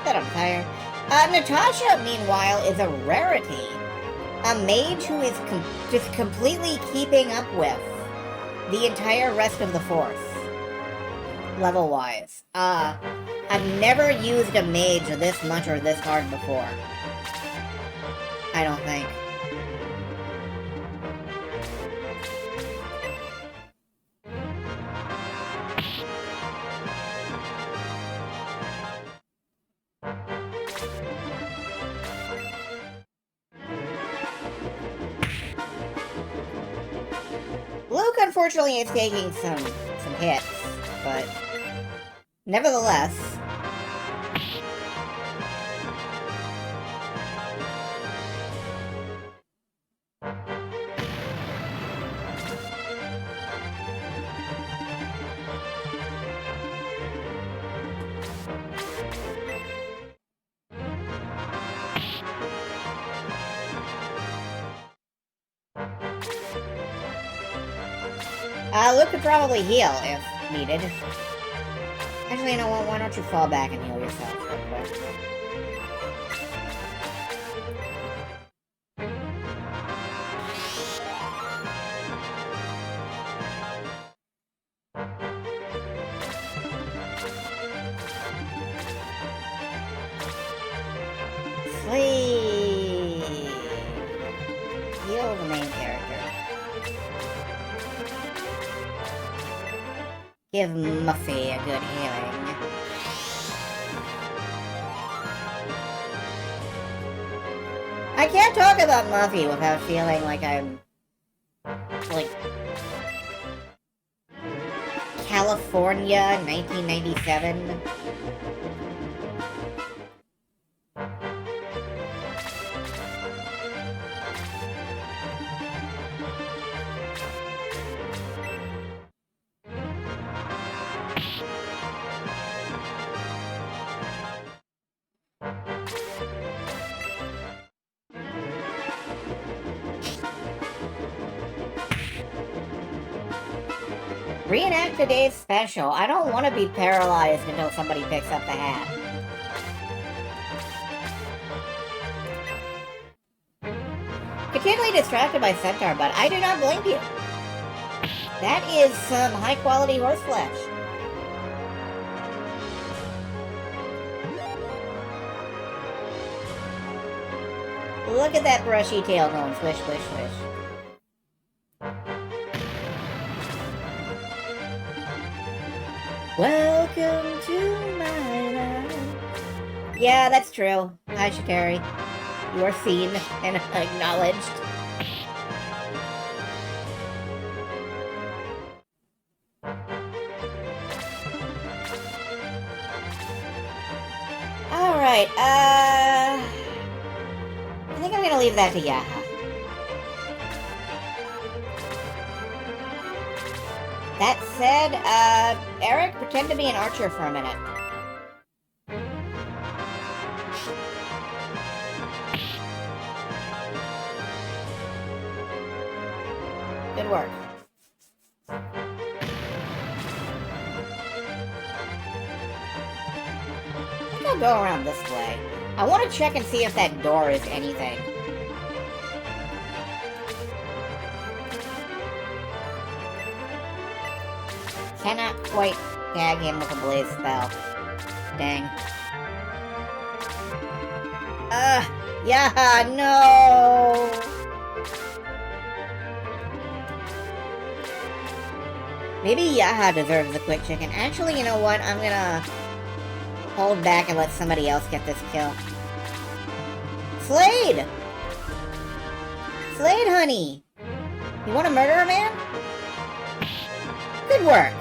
Set on fire. Natasha, meanwhile, is a rarity. A mage who is just completely keeping up with the entire rest of the Force. Level-wise. I've never used a mage this much or this hard before. I don't think. Luke, unfortunately, is taking some hits, but nevertheless. Luke could probably heal if needed. Actually, you know what? Why don't you fall back and heal yourself real quick? Sleep! Heal the main character. Give Muffy a good healing. I can't talk about Muffy without feeling like I'm... like... California, 1997. Reenact today's special. I don't want to be paralyzed until somebody picks up the hat. Continually distracted by Centaur, but I do not blame you. That is some high-quality horse flesh. Look at that brushy tail going swish, swish, swish. Welcome to my life. Yeah, that's true. Hi, Shateri. You are seen and acknowledged. Alright, I think I'm gonna leave that to Yaha. That said, Eric, pretend to be an archer for a minute. Good work. I think I'll go around this way. I want to check and see if that door is anything. Cannot quite tag him with a blaze spell. Dang. Yeah, no! Maybe Yaha deserves the quick chicken. Actually, you know what? I'm gonna hold back and let somebody else get this kill. Slade! Slade, honey! You want to murder a man? Good work!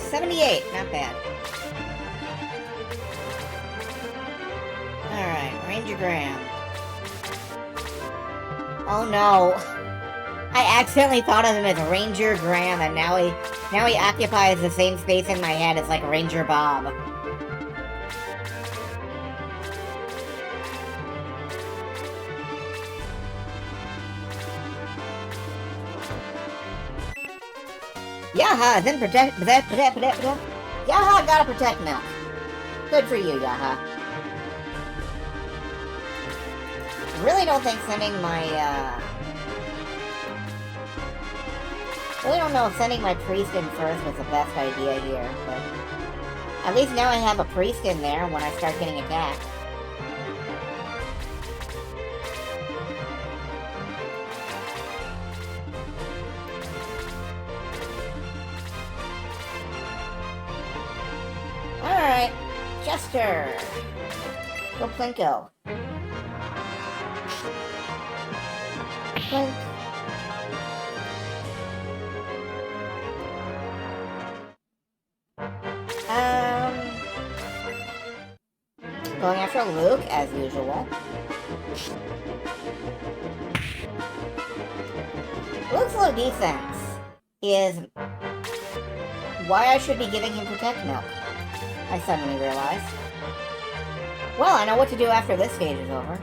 78, not bad. Alright, Ranger Graham. Oh no. I accidentally thought of him as Ranger Graham, and now he occupies the same space in my head as like Ranger Bob. Yaha, then protect. Yaha gotta protect milk. Good for you, Yaha. Really don't think sending my, really don't know if sending my priest in first was the best idea here, but at least now I have a priest in there when I start getting attacked. Alright, Jester. Go Plinko. Plink. Going after Luke, as usual. Luke's low defense is why I should be giving him Protect Milk, I suddenly realized. Well, I know what to do after this stage is over.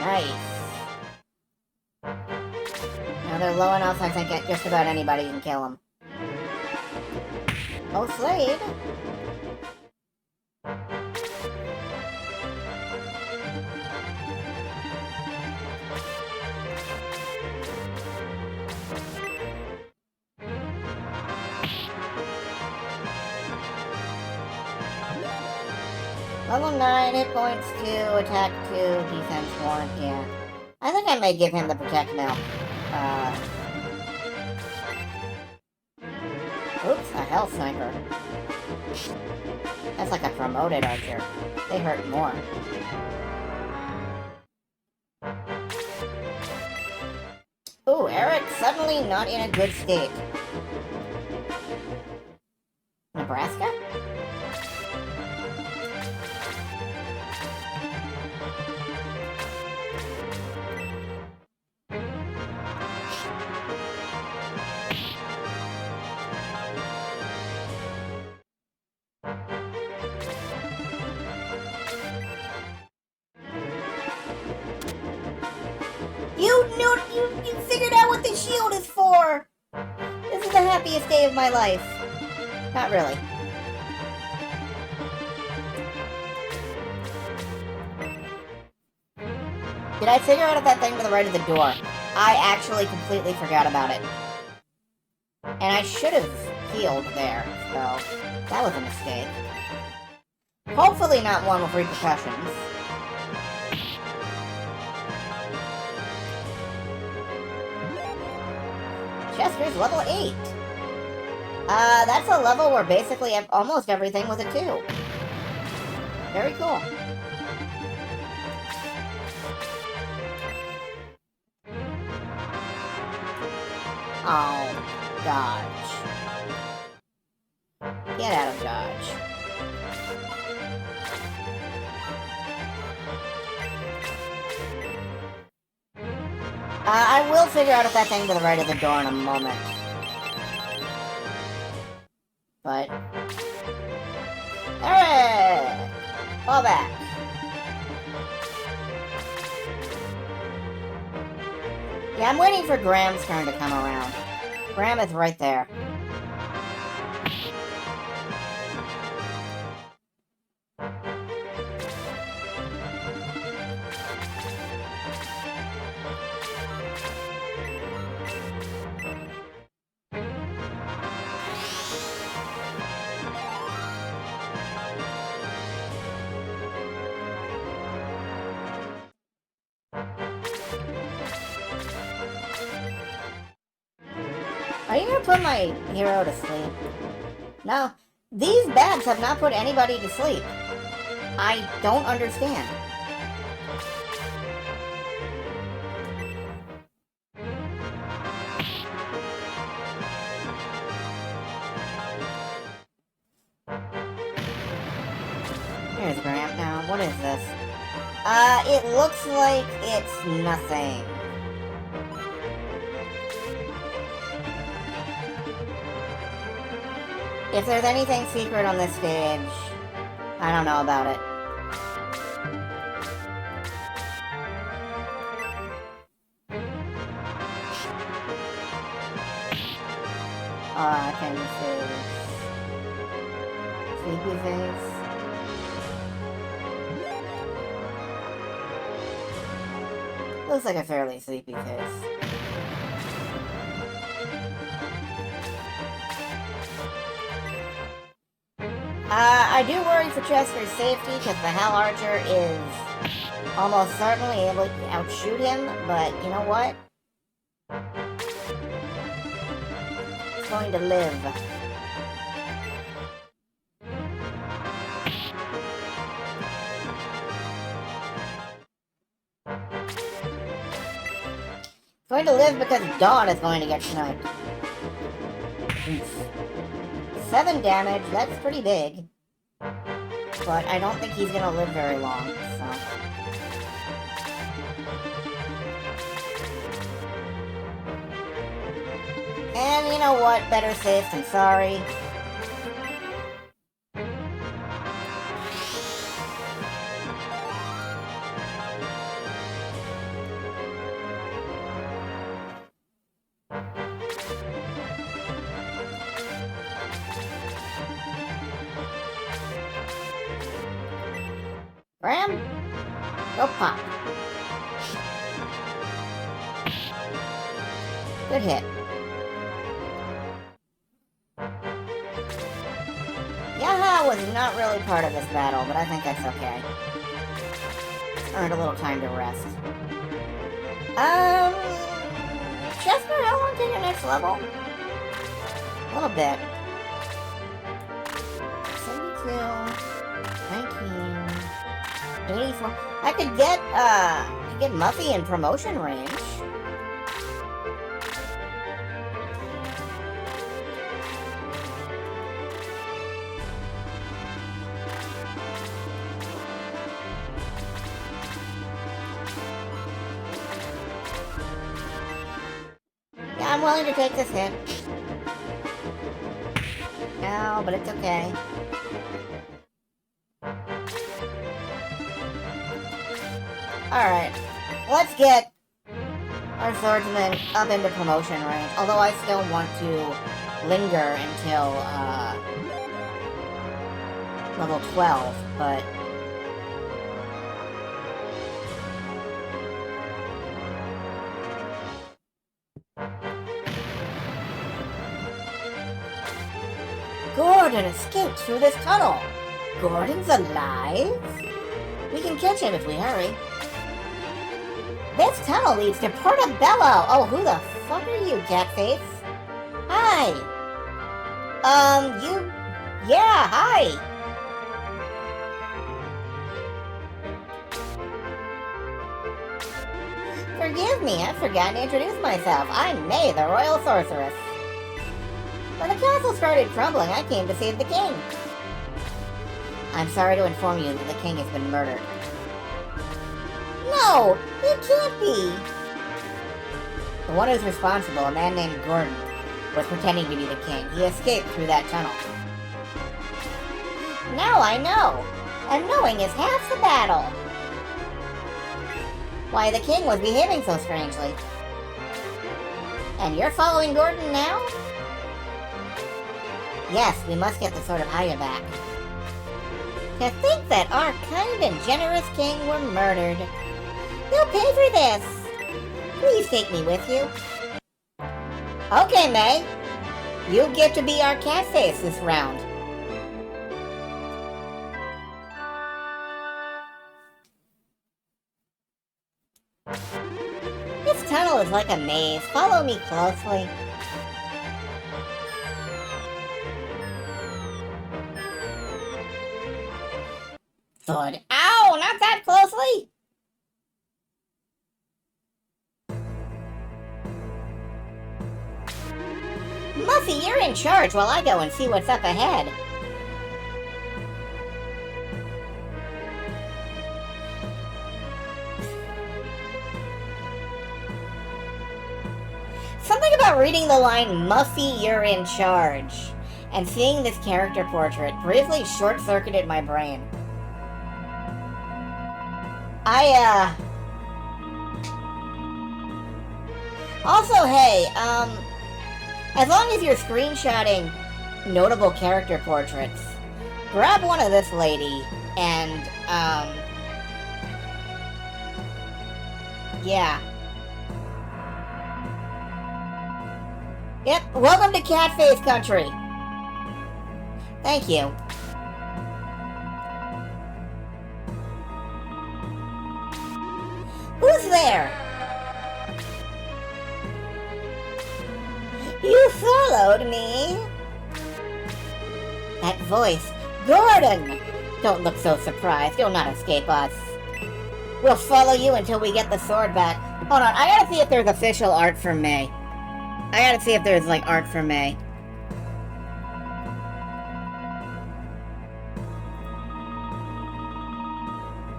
Nice. Now they're low enough I think just about anybody can kill them. Oh, Slade! Level 9, hit points 2, attack 2, defense 1, yeah. I think I may give him the Protect now. Oops, a Health Sniper. That's like a promoted archer. They hurt more. Ooh, Eric suddenly not in a good state. Nebraska? You figured out what the shield is for! This is the happiest day of my life. Not really. Did I figure out that thing to the right of the door? I actually completely forgot about it. And I should have healed there, so that was a mistake. Hopefully not one with repercussions. Chester's level 8. That's a level where basically almost everything was a 2. Very cool. Oh, dodge. Get out of dodge. I will figure out if that thing to the right of the door in a moment. But... Alright! Fall back. Yeah, I'm waiting for Graham's turn to come around. Graham is right there. Are you gonna put my hero to sleep? No. These bats have not put anybody to sleep. I don't understand. Here's Graham now. What is this? It looks like it's nothing. If there's anything secret on this stage, I don't know about it. Can you see Sleepy Face? Looks like a fairly sleepy face. I do worry for Chester's safety, because the Hell Archer is almost certainly able to outshoot him, but you know what? It's going to live. It's going to live because Dawn is going to get sniped. 7 damage, that's pretty big. But I don't think he's gonna live very long, so... And you know what? Better safe than sorry. Graham? Go pop. Good hit. Yaha was not really part of this battle, but I think that's okay. Earned a little time to rest. Um, Chester, how long to your next level? A little bit. 72, 19, 84. I could get Muffy in promotion range. Yeah, I'm willing to take this hit. No, but it's okay. Alright, let's get our swordsman up into promotion range. Although I still want to linger until, level 12, but... Gordon escaped through this tunnel! Gordon's alive? We can catch him if we hurry. This tunnel leads to Portobello! Oh, who the fuck are you, Catface? Hi! Yeah, hi! Forgive me, I forgot to introduce myself. I'm May, the Royal Sorceress. When the castle started crumbling, I came to save the king. I'm sorry to inform you that the king has been murdered. No! It can't be! The one who's responsible, a man named Gordon, was pretending to be the king. He escaped through that tunnel. Now I know! And knowing is half the battle! Why, the king was behaving so strangely. And you're following Gordon now? Yes, we must get the Sword of Haya back. To think that our kind and generous king were murdered. You'll pay for this! Please take me with you. Okay, May. You get to be our Catface this round. This tunnel is like a maze. Follow me closely. Thud. Ow! Not that closely! Muffy, you're in charge while I go and see what's up ahead. Something about reading the line, Muffy, you're in charge, and seeing this character portrait briefly short-circuited my brain. Also, hey, as long as you're screenshotting notable character portraits, grab one of this lady and, yeah. Yep, welcome to Catface Country. Thank you. Who's there? You followed me? That voice. Gordon! Don't look so surprised. You'll not escape us. We'll follow you until we get the sword back. Hold on, I gotta see if there's official art for May. I gotta see if there's, like, art for May.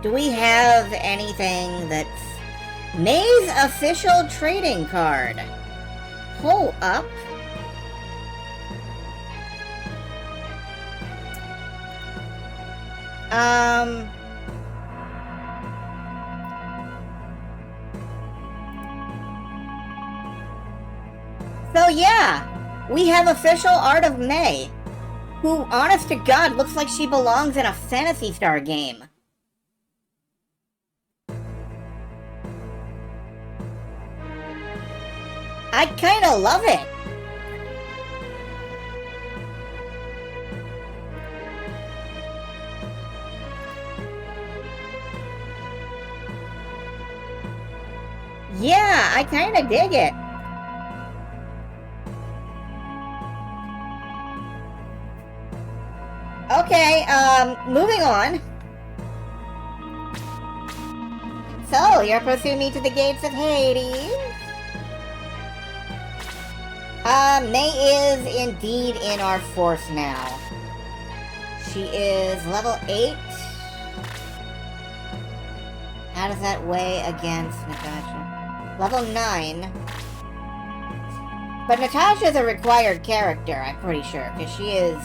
Do we have anything that's May's official trading card? Pull up. So yeah, we have official art of May, who, honest to God, looks like she belongs in a Phantasy Star game. I kinda love it. Yeah, I kind of dig it. Okay, moving on. So, you're pursuing me to the gates of Hades? May is indeed in our force now. She is level 8. How does that weigh against Natasha? Level 9. But Natasha's a required character, I'm pretty sure, because she is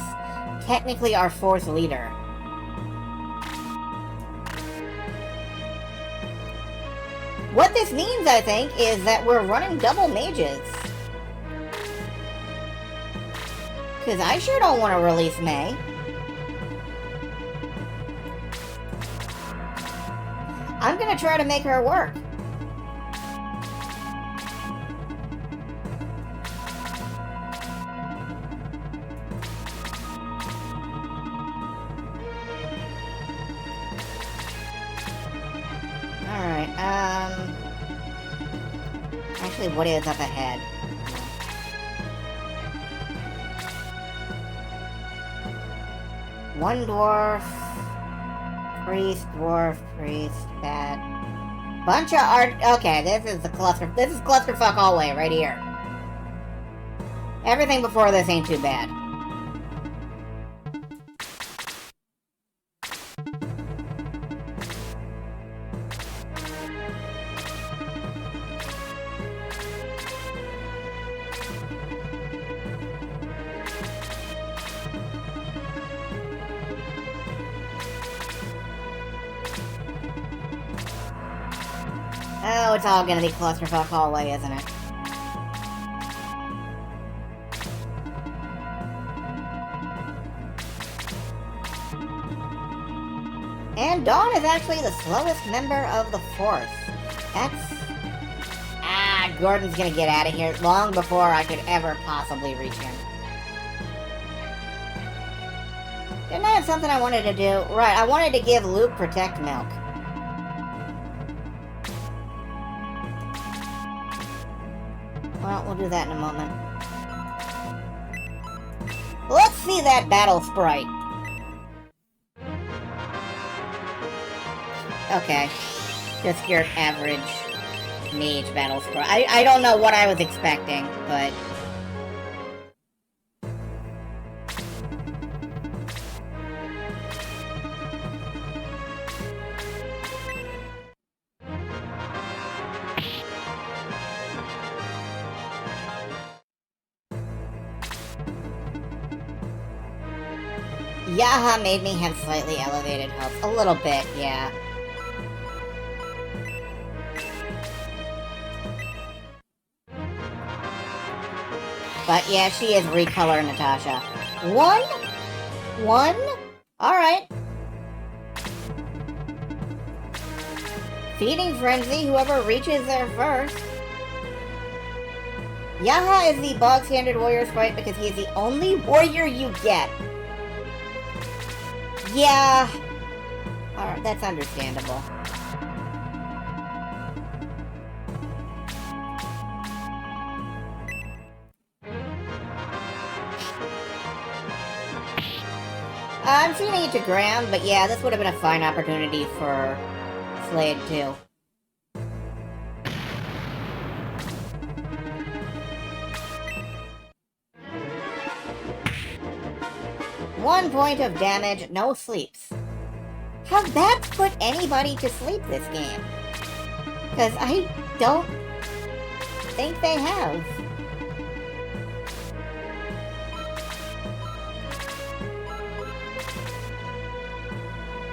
technically our force leader. What this means, I think, is that we're running double mages. Because I sure don't want to release May. I'm gonna try to make her work. Alright, actually, what is up ahead? One dwarf, priest, bad. Bunch of art. Okay, this is the cluster. This is clusterfuck hallway right here. Everything before this ain't too bad. Oh, it's all gonna be clusterfuck hallway, isn't it? And Dawn is actually the slowest member of the Force. That's... Ah, Gordon's gonna get out of here long before I could ever possibly reach him. Didn't I have something I wanted to do? Right, I wanted to give Luke Protect Milk. Well, we'll do that in a moment. Let's see that battle sprite. Okay. Just your average mage battle sprite. I don't know what I was expecting, but... Yaha made me have slightly elevated hopes. A little bit, yeah. But yeah, she is recolor Natasha. One? Alright. Feeding Frenzy, whoever reaches there first. Yaha is the bog standard warrior sprite because he is the only warrior you get. Yeah. Alright, that's understandable. I'm feeding it to Graham, but yeah, this would have been a fine opportunity for Slade, too. One point of damage, no sleeps. Have that put anybody to sleep this game? Because I don't think they have.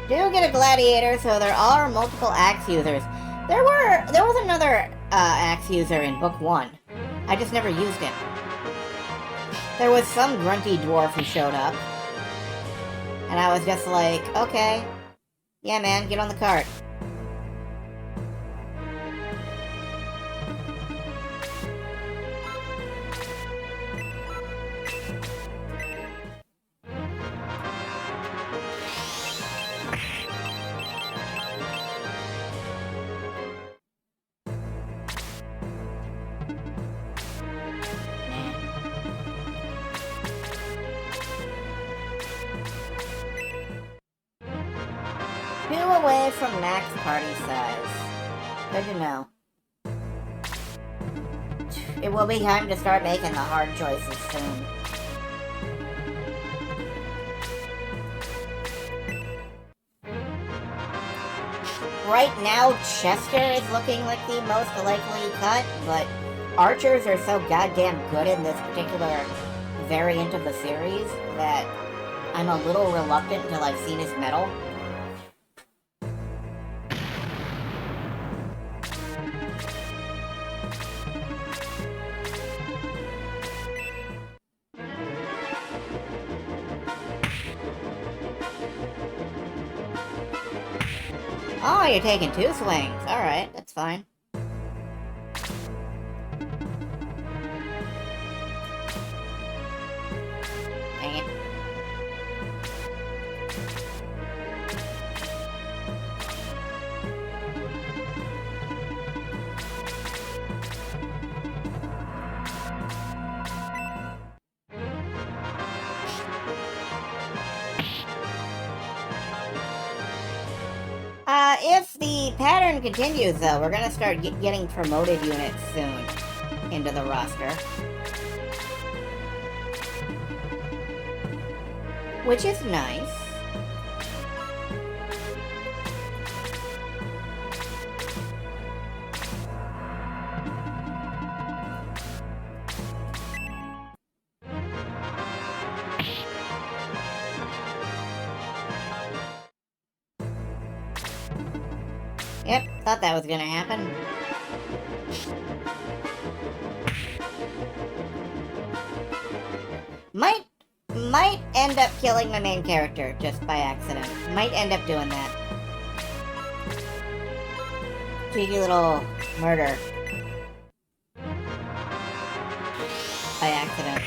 Do get a gladiator, so there are multiple axe users. There was another axe user in book 1. I just never used him. There was some grunty dwarf who showed up. And I was just like, okay. Yeah, man, get on the cart. 2 away from max party size. Good to know. It will be time to start making the hard choices soon. Right now, Chester is looking like the most likely cut, but archers are so goddamn good in this particular variant of the series that I'm a little reluctant until I've seen his medal. Oh, you're taking 2 swings. Alright, that's fine. Dang it. If the pattern continues, though, we're gonna start getting promoted units soon into the roster. Which is nice. Yep, thought that was gonna happen. Might end up killing my main character just by accident. Might end up doing that. Cheeky little murder. By accident.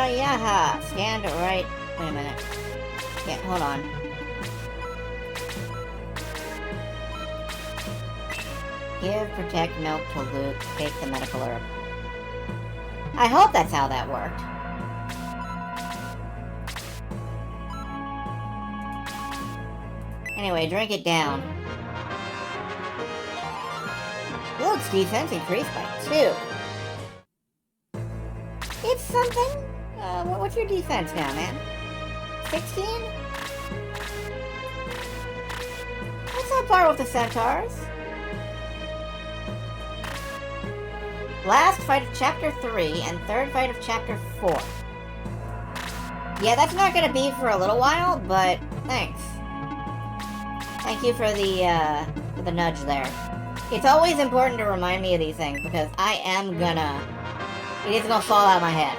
Yaha! Stand right... Wait a minute. Yeah, hold on. Give, protect, milk to loot, take the medical herb. I hope that's how that worked. Anyway, drink it down. Luke's defense increased by 2. It's something. What's your defense now, man? 16? That's on par with the Centaurs. Last fight of Chapter 3 and third fight of Chapter 4. Yeah, that's not gonna be for a little while, but thanks. Thank you for the nudge there. It's always important to remind me of these things, because I am gonna... It is gonna fall out of my head.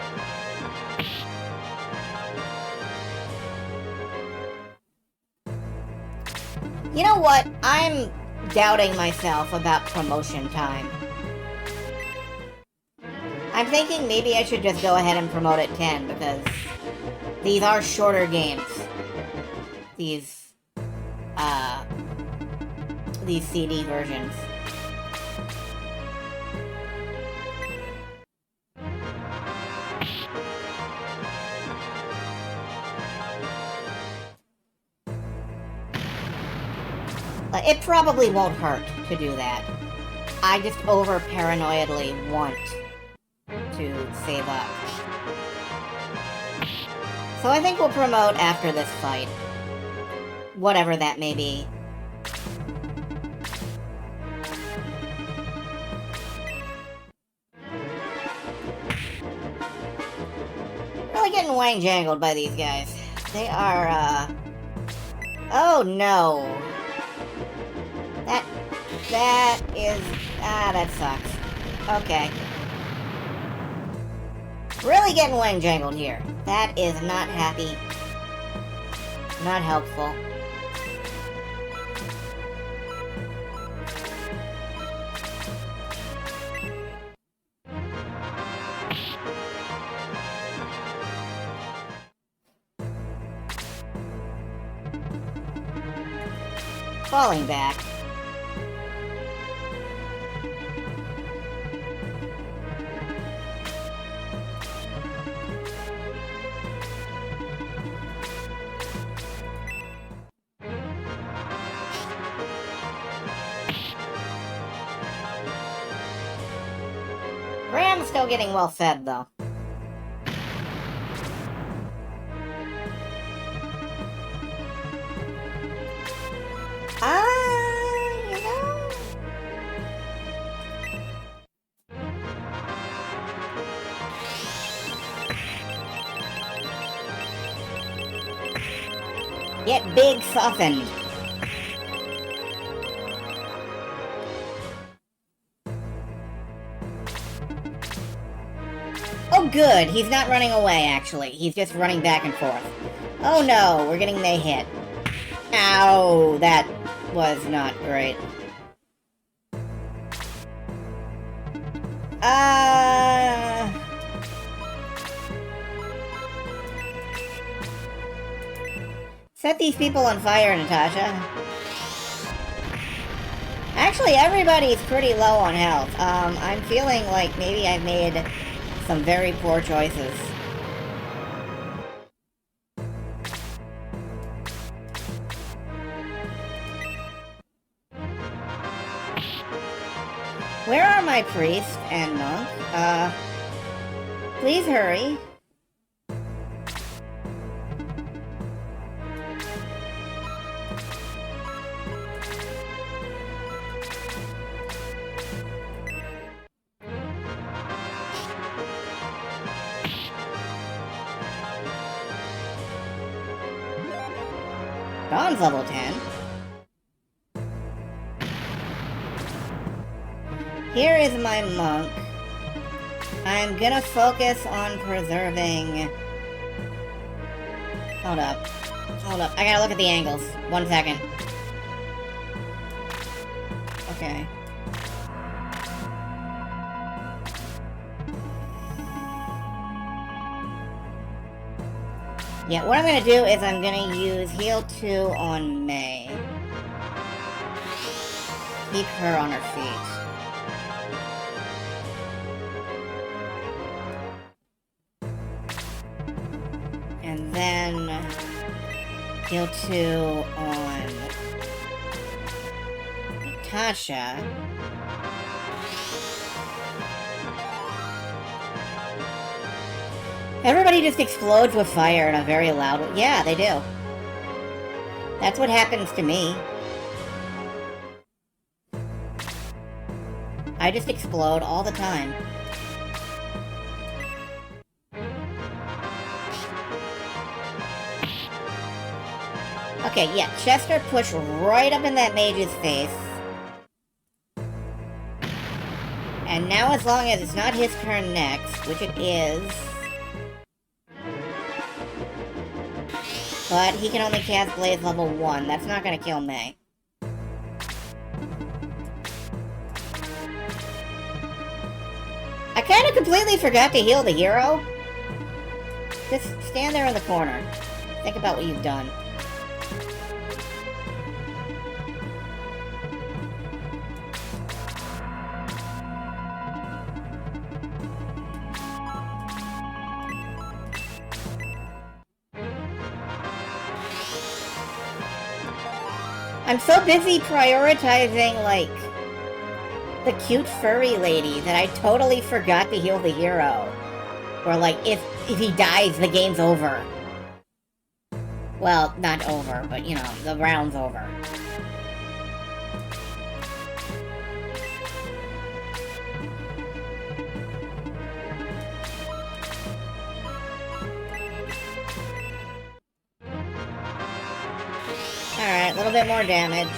You know what? I'm doubting myself about promotion time. I'm thinking maybe I should just go ahead and promote at 10, because these are shorter games. These CD versions. It probably won't hurt to do that. I just over-paranoidly want to save up. So I think we'll promote after this fight. Whatever that may be. Really getting wang-jangled by these guys. They are, Oh no! That is... that sucks. Okay. Really getting wang-jangled here. That is not happy. Not helpful. falling back. Graham's still getting well fed, though. You know... Get big softened. Oh good, he's not running away actually. He's just running back and forth. Oh no, we're getting May hit. Ow, that was not great. Set these people on fire, Natasha. Actually, everybody's pretty low on health. I'm feeling like maybe I've made some very poor choices. Where are my priest and monk? Please hurry. Dawn's level 10. Here is my monk. I'm gonna focus on preserving... Hold up. Hold up. I gotta look at the angles. 1 second. Okay. Yeah, what I'm gonna do is I'm gonna use Heal 2 on May. Keep her on her feet. And then Heal 2 on Natasha. Everybody just explodes with fire in a very loud way. Yeah, they do. That's what happens to me. I just explode all the time. Okay, yeah, Chester pushed right up in that mage's face. And now as long as it's not his turn next, which it is... But he can only cast Blaze level 1. That's not gonna kill May. I kinda completely forgot to heal the hero. Just stand there in the corner. Think about what you've done. I'm so busy prioritizing, like, the cute furry lady that I totally forgot to heal the hero. Or, like, if he dies, the game's over. Well, not over, but, you know, the round's over. Alright, a little bit more damage.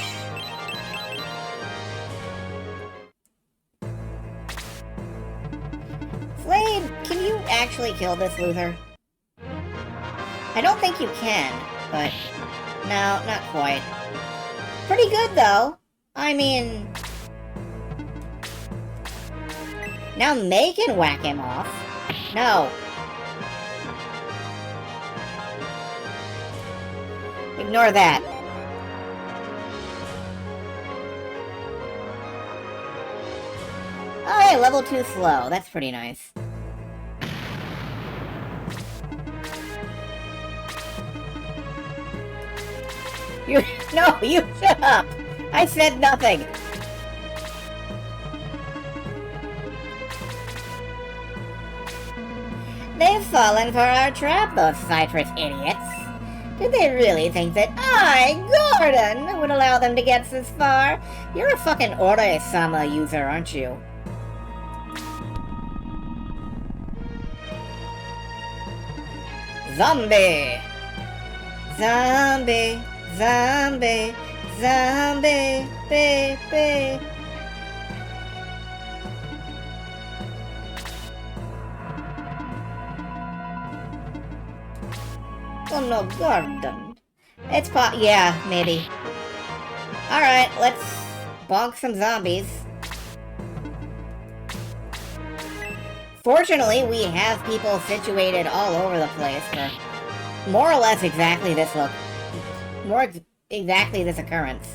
Slade, can you actually kill this loser? I don't think you can, but... No, not quite. Pretty good, though. I mean... Now May can whack him off. No. Ignore that. level 2 slow. That's pretty nice. No, you shut up! I said nothing! They've fallen for our trap, those citrus idiots. Did they really think that I, Gordon, would allow them to get this far? You're a fucking Ore-sama user, aren't you? Zombie! Zombie! Zombie! Zombie! Baby! Oh no, Gordon. It's yeah, maybe. Alright, let's bonk some zombies. Fortunately, we have people situated all over the place for more or less exactly this exactly this occurrence.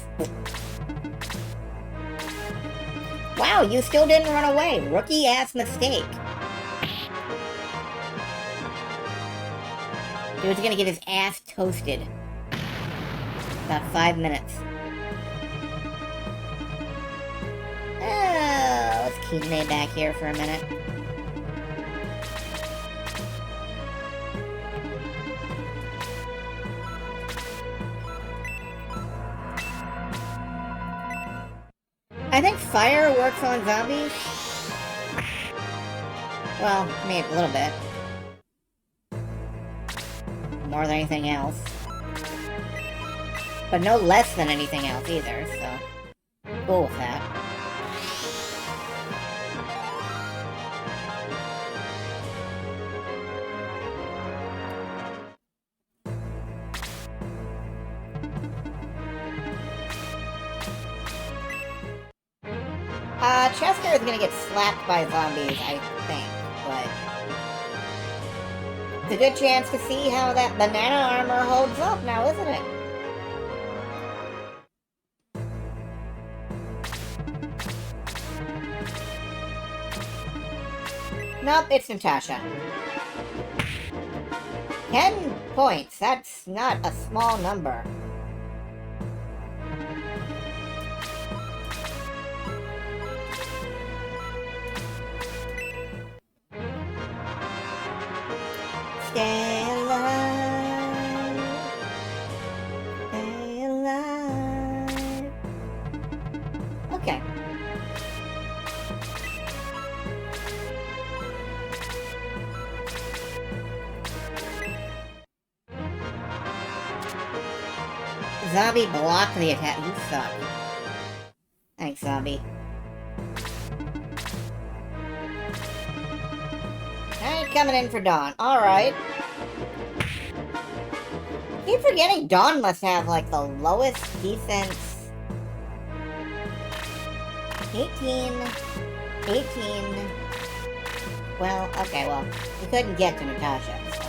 Wow, you still didn't run away. Rookie-ass mistake. Dude's gonna get his ass toasted. About 5 minutes. Oh, let's keep May back here for a minute. I think fire works on zombies. Well, maybe a little bit. More than anything else. But no less than anything else either, so cool with that. Chester is gonna get slapped by zombies, I think, but it's a good chance to see how that banana armor holds up now, isn't it? Nope, it's Natasha. 10 points, that's not a small number. Stay alive. Stay alive. Okay. Zombie blocked the attack. You suck. Thanks, zombie. Alright, coming in for Dawn. Alright. Keep forgetting Dawn must have, like, the lowest defense. 18. Well, okay, well, we couldn't get to Natasha, so.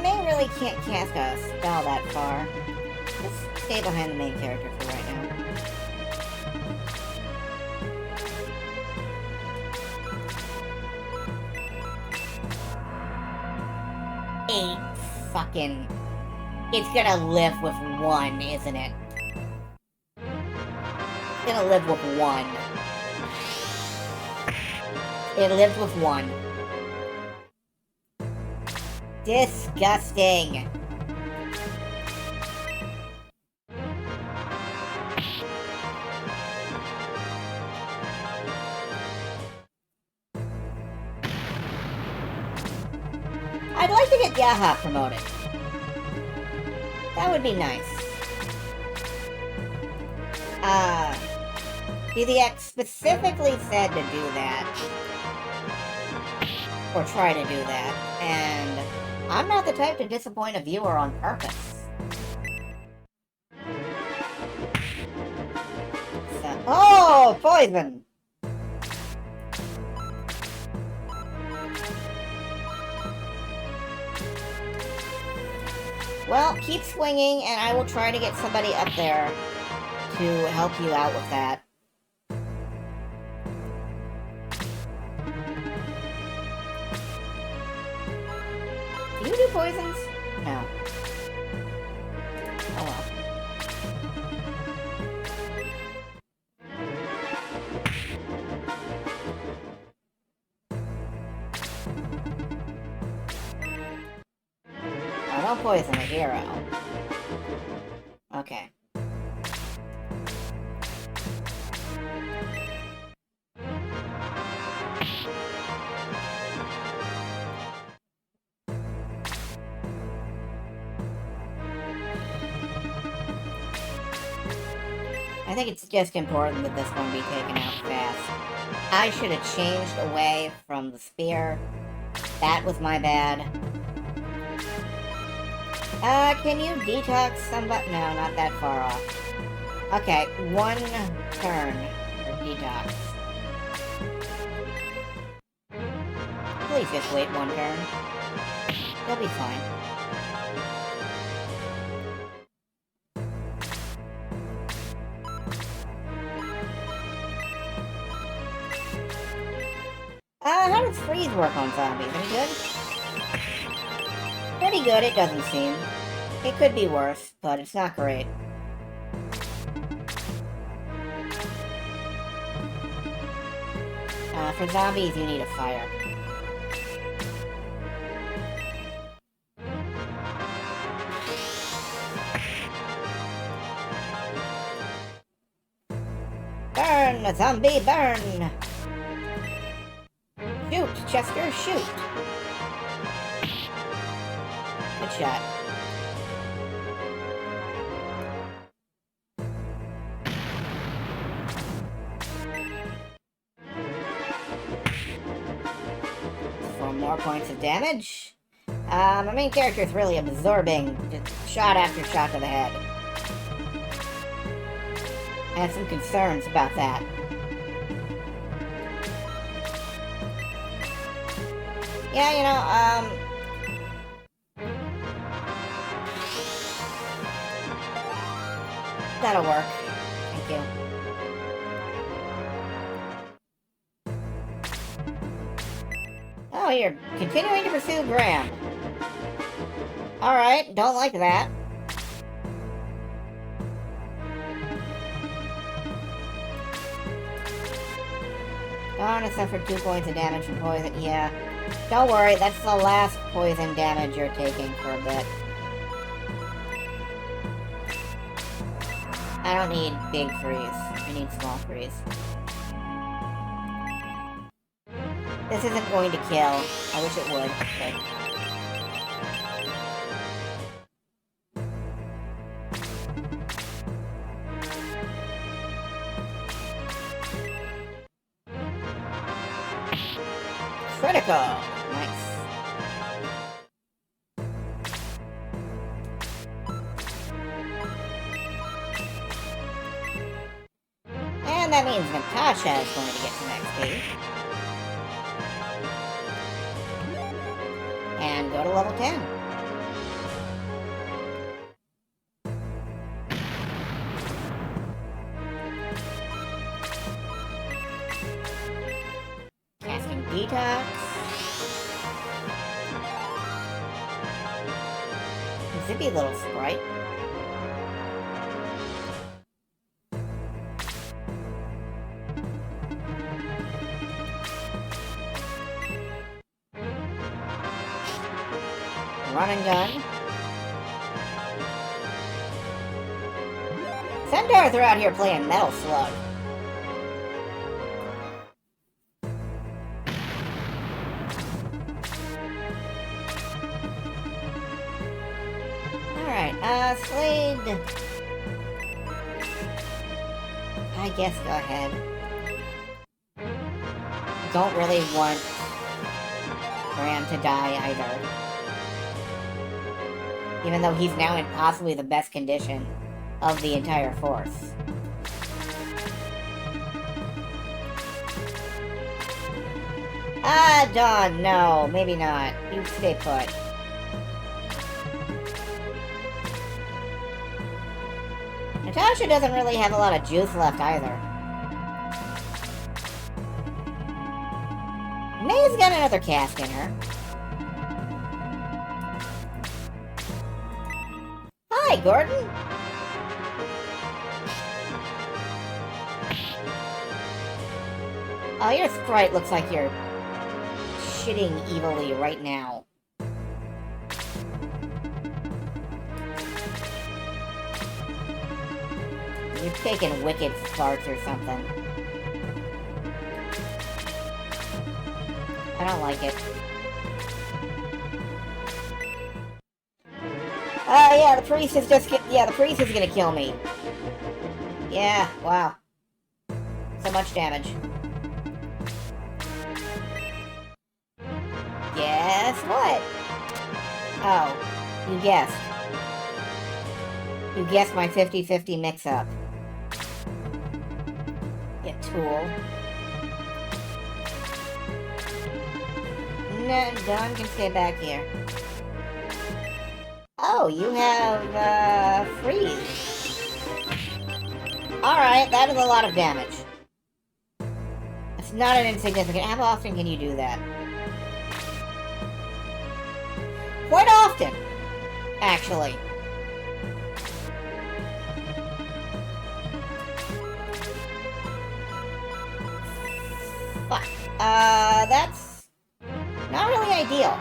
May really can't cast a spell that far. Let's stay behind the main character for right now. Fucking... It's gonna live with 1, isn't it? It's gonna live with 1. It lived with 1. Disgusting. I'd like to get Yaha promoted. That would be nice. DDX specifically said to do that. Or try to do that. And I'm not the type to disappoint a viewer on purpose. So, oh, poison! Well, keep swinging, and I will try to get somebody up there to help you out with that. Do you do poisons? No. Oh well. Oh, don't poison a hero. Okay. I think it's just important that this one be taken out fast. I should have changed away from the spear. That was my bad. Can you detox somebody? No, not that far off. Okay, 1 turn for detox. Please just wait 1 turn. You'll be fine. How does freeze work on zombies? Any good? Pretty good, it doesn't seem. It could be worse, but it's not great. For zombies, you need a fire. Burn, zombie, burn! Shoot, Chester, shoot! Good shot. For more points of damage. My main character is really absorbing just shot after shot to the head. I have some concerns about that. Yeah, you know, that'll work. Thank you. Oh, you're continuing to pursue Graham. Alright, don't like that. Gonna suffer 2 points of damage from poison. Yeah. Don't worry, that's the last poison damage you're taking for a bit. I don't need big freeze. I need small freeze. This isn't going to kill. I wish it would. Okay. Critical! Nice. And that means Natasha is going to get some XP. And go to level 10. Casting Detox. Zippy little sprite. Run and gun. Centaurs are out here playing Metal Slug. Alright, Slade. I guess go ahead. Don't really want Graham to die either. Even though he's now in possibly the best condition of the entire force. Ah, Dawn, no, maybe not. You stay put. Natasha doesn't really have a lot of juice left either. May's got another cask in her. Hi, Gordon! Oh, your sprite looks like you're shitting evilly right now. You're taking wicked farts or something. I don't like it. Oh, yeah, the priest is the priest is gonna kill me. Yeah, wow. So much damage. Guess what? Oh, you guessed. You guessed my 50-50 mix-up. You tool. No, Dawn can stay back here. Oh, you have, freeze. Alright, that is a lot of damage. It's not an insignificant. How often can you do that? Quite often, actually. Fuck. That's not really ideal.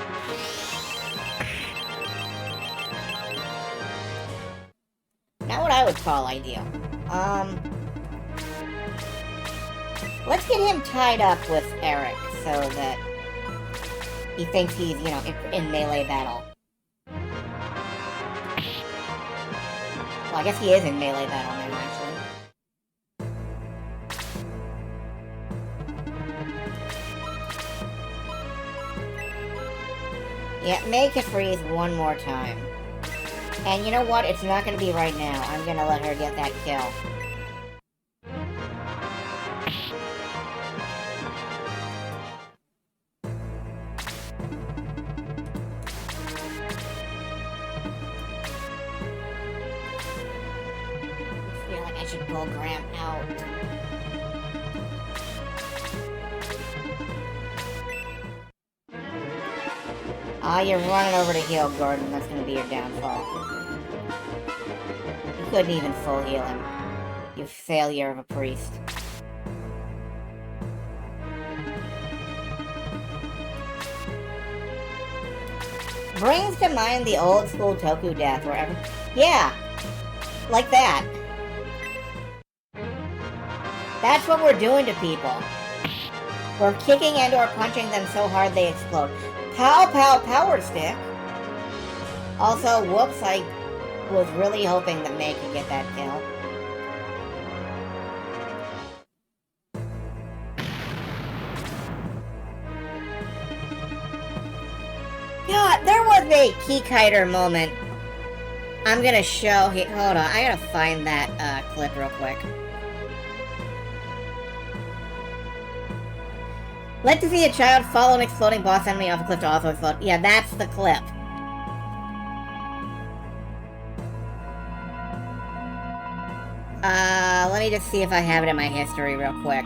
Not what I would call ideal. Let's get him tied up with Eric so that he thinks he's, you know, in melee battle. Well, I guess he is in melee battle now, actually. Yeah, make it freeze one more time. And you know what? It's not going to be right now. I'm going to let her get that kill. I feel like I should pull Graham out. Ah, you're running over to heal Gordon. That's going to be your downfall. You couldn't even full heal him. You failure of a priest. Brings to mind the old school Toku death wherever... Yeah! Like that. That's what we're doing to people. We're kicking and or punching them so hard they explode. Pow pow power stick! Also, whoops, I was really hoping that May could get that kill. God, there was a Key-Kiter moment. I'm gonna show... Hold on, I gotta find that clip real quick. Like to see a child follow an exploding boss enemy off a cliff to also explode. Yeah, that's the clip. Let me just see if I have it in my history real quick.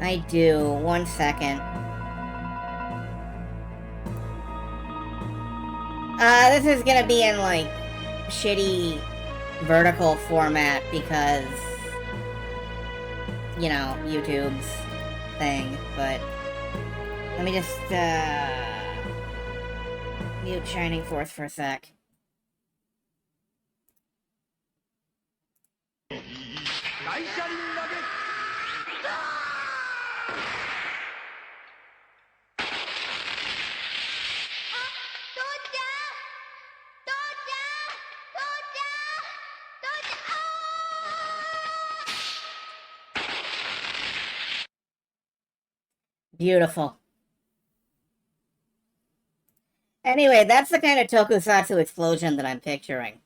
I do. 1 second. This is gonna be in, like, shitty vertical format because, you know, YouTube's thing, but let me just, mute Shining Force for a sec. Beautiful. Anyway, that's the kind of tokusatsu explosion that I'm picturing.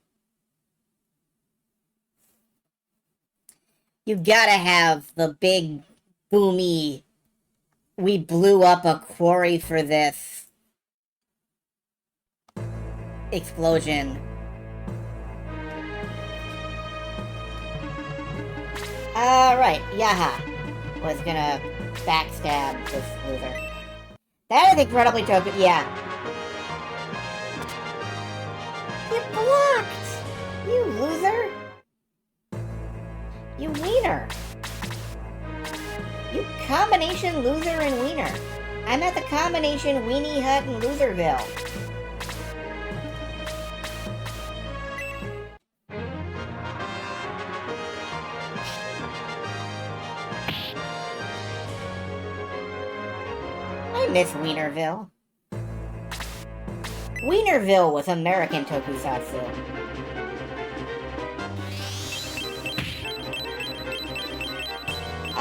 You gotta have the big, boomy, we blew up a quarry for this explosion. Alright, Yaha was gonna backstab this loser. That is incredibly token. Yeah. You blocked! You loser! You wiener! You combination loser and wiener. I'm at the combination Weenie Hut and Loserville. I miss Wienerville. Wienerville was American tokusatsu.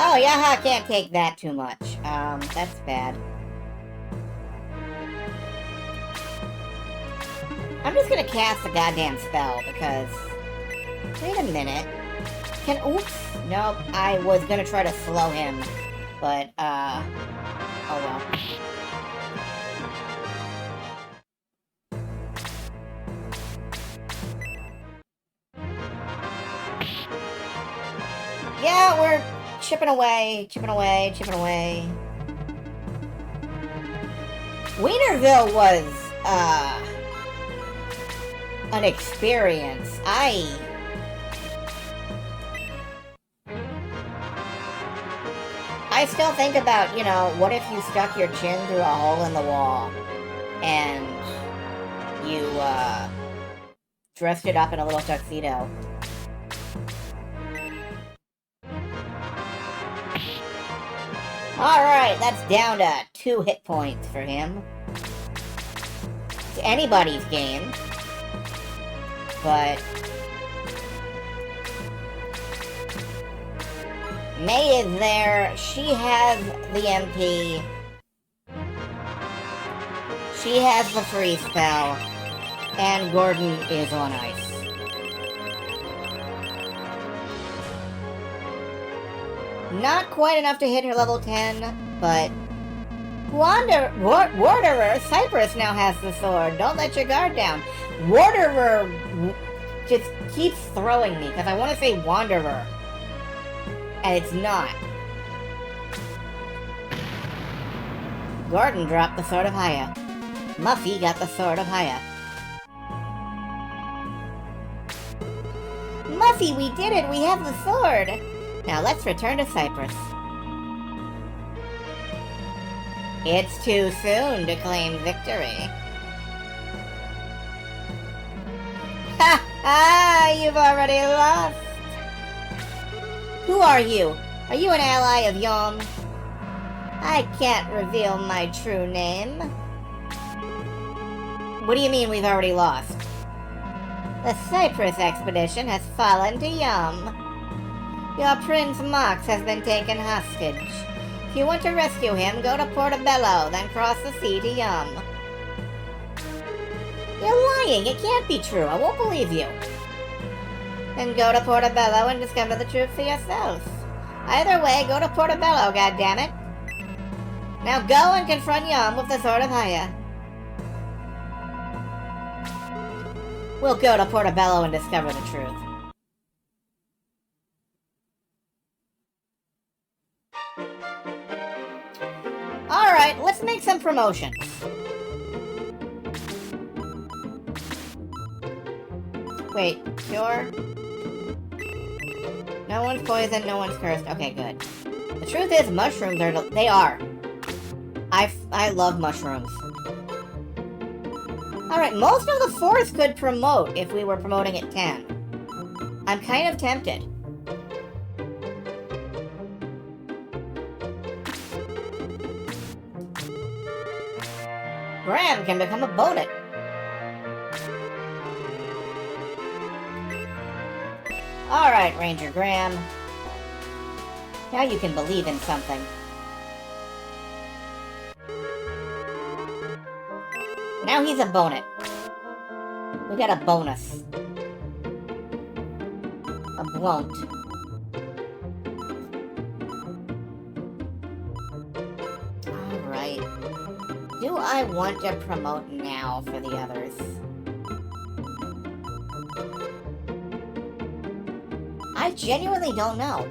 Oh, Yaha can't take that too much. That's bad. I'm just gonna cast the goddamn spell, because... Wait a minute. Oops. Nope, I was gonna try to slow him. But, oh well. Yeah, we're chipping away, chipping away, chipping away. Wienerville was, an experience. I still think about, you know, what if you stuck your chin through a hole in the wall and you, dressed it up in a little tuxedo. Alright, that's down to 2 hit points for him. It's anybody's game. But... May is there. She has the MP. She has the freeze spell. And Gordon is on ice. Not quite enough to hit her level 10, but... Wanderer, Cypress now has the sword. Don't let your guard down. Wanderer just keeps throwing me, because I want to say Wanderer. And it's not. Gordon dropped the Sword of Haya. Muffy got the Sword of Haya. Muffy, we did it! We have the sword! Now let's return to Cyprus. It's too soon to claim victory. Ha ha! You've already lost! Who are you? Are you an ally of Yom? I can't reveal my true name. What do you mean we've already lost? The Cyprus expedition has fallen to Yom. Your Prince Mox has been taken hostage. If you want to rescue him, go to Portobello, then cross the sea to Yum. You're lying! It can't be true! I won't believe you! Then go to Portobello and discover the truth for yourself. Either way, go to Portobello, goddammit! Now go and confront Yum with the Sword of Haya. We'll go to Portobello and discover the truth. Alright, let's make some promotions. Wait, cure? No one's poisoned, no one's cursed. Okay, good. The truth is, mushrooms they are. I love mushrooms. Alright, most of the force could promote if we were promoting at 10. I'm kind of tempted. Graham can become a bonnet. Alright, Ranger Graham. Now you can believe in something. now he's a bonus. We got a bonus. A won't. Alright. Do I want to promote now for the others? I genuinely don't know.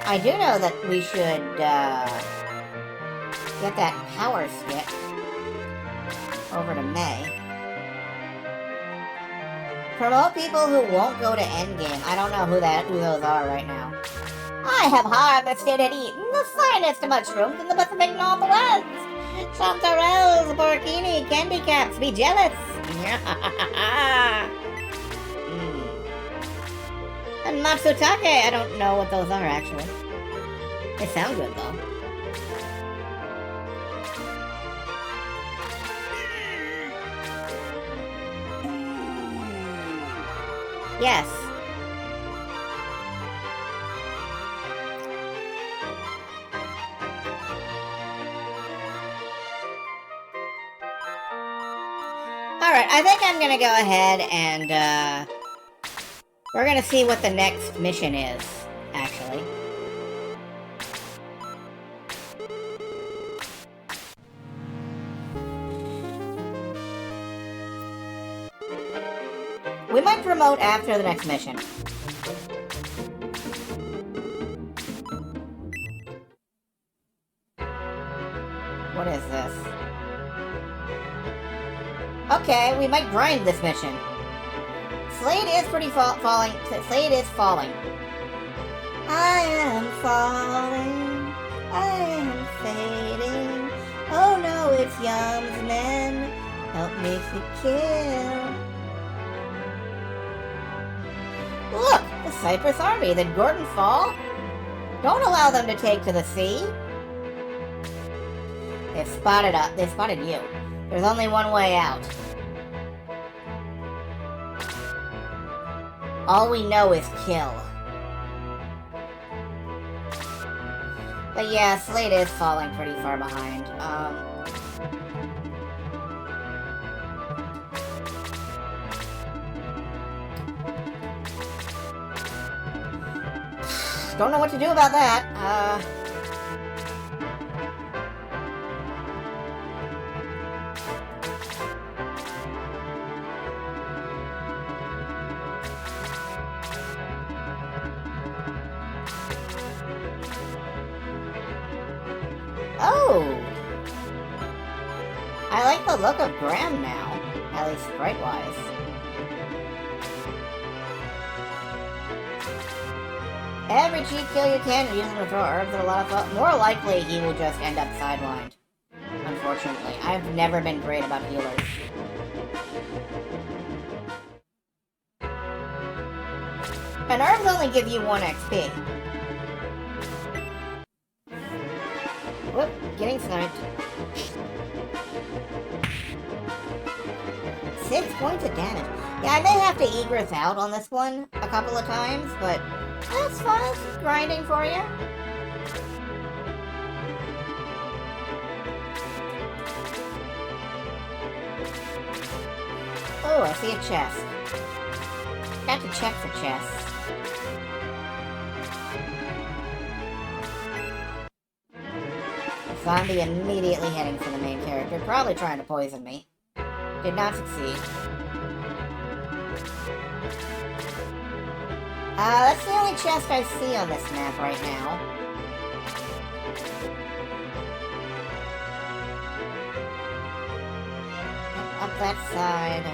I do know that we should, get that power stick over to May. Promote people who won't go to Endgame. I don't know who those are right now. I have harvested and eaten the finest mushrooms in the Pacific Northwest. Chanterelles, porcini, candy caps, be jealous. And Matsutake, I don't know what those are actually. They sound good though. Yes. Alright, I think I'm gonna go ahead and, we're gonna see what the next mission is, actually. We might promote after the next mission. What is this? Okay, we might grind this mission. Slade is falling. Slade is falling. I am falling. I am fading. Oh no, it's Yum's men. Help me to kill. Look, the Cypress Army. Did Gordon fall? Don't allow them to take to the sea. They've spotted us. They spotted you. There's only one way out. All we know is kill. But yeah, Slade is falling pretty far behind. Don't know what to do about that. Oh! I like the look of Graham now, at least sprite-wise. Every cheap kill you can, use them to throw herbs at a lot of fun. More likely, he will just end up sidelined. Unfortunately. I've never been great about healers. And herbs only give you 1 XP. Whoop, getting sniped. 6 points of damage. Yeah, I may have to egress out on this one a couple of times, but that's fine. It's just grinding for you. Oh, I see a chest. Got to check for chests. Zombie immediately heading for the main character, probably trying to poison me. Did not succeed. That's the only chest I see on this map right now. Up that side.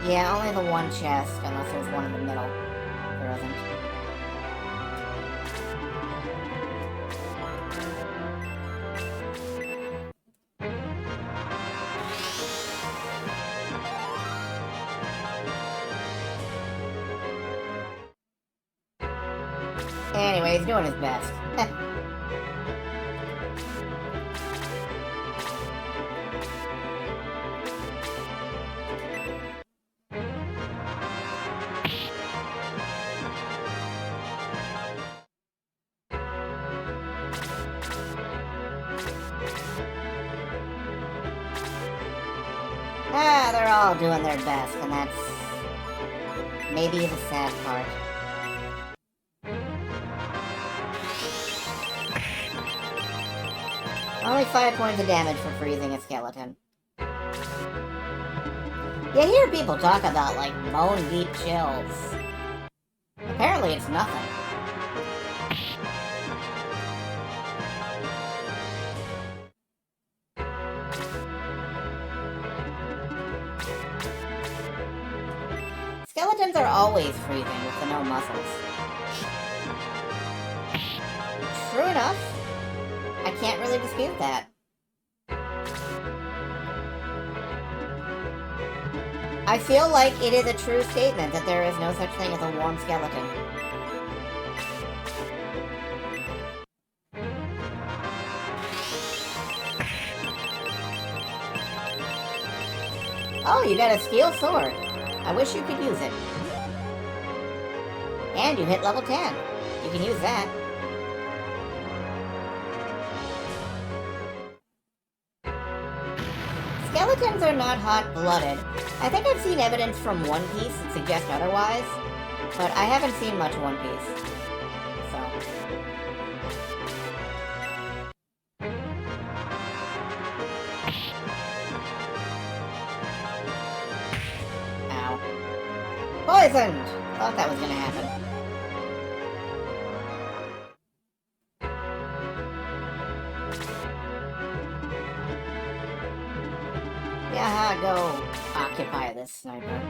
Yeah, only the one chest, unless there's one in the middle. There isn't. Anyway, he's doing his best. Ah, they're all doing their best, and that's maybe the sad part. Only 5 points of damage for freezing a skeleton. You hear people talk about, like, bone-deep chills. Apparently it's nothing. Skeletons are always freezing with the no muscles. True enough. I can't really dispute that. I feel like it is a true statement that there is no such thing as a warm skeleton. Oh, you got a steel sword. I wish you could use it. And you hit level 10. You can use that. Skeletons are not hot-blooded. I think I've seen evidence from One Piece that suggests otherwise, but I haven't seen much One Piece. So. Ow. Poisoned! Thought that was gonna happen. Yeah, go occupy this sniper.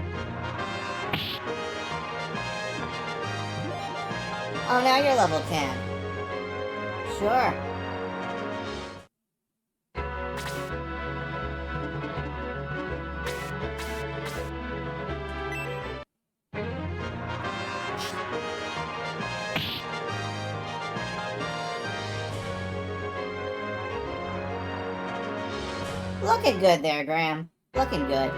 Oh, now you're level 10. Sure. Looking good there, Graham. Looking good.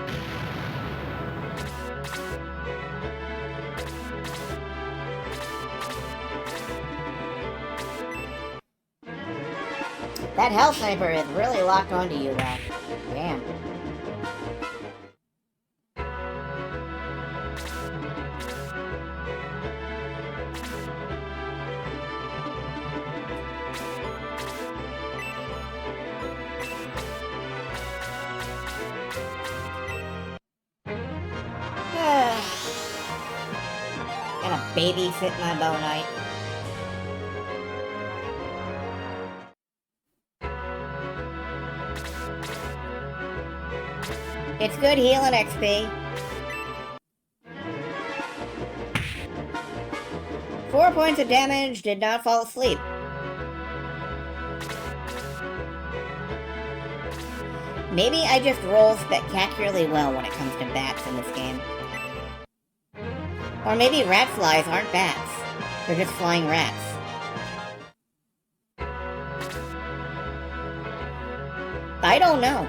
That health sniper is really locked onto you, though. Damn. Gonna babysit my bow knight. It's good healing XP. 4 points of damage, did not fall asleep. Maybe I just roll spectacularly well when it comes to bats in this game. Or maybe rat flies aren't bats. They're just flying rats. I don't know.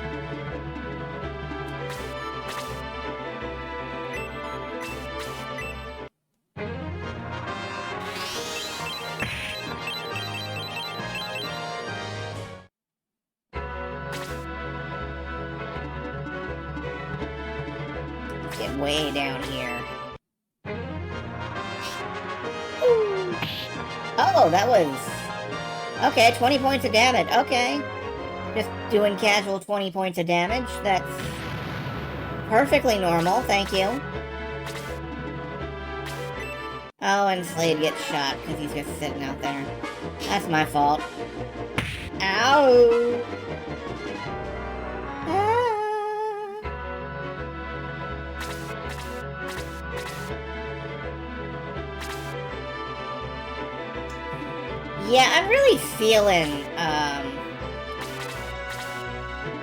Let's get way down here. Oh, that was... Okay, 20 points of damage. Okay. Just doing casual 20 points of damage. That's perfectly normal, thank you. Oh, and Slade gets shot because he's just sitting out there. That's my fault. Ow! Yeah, I'm really feeling,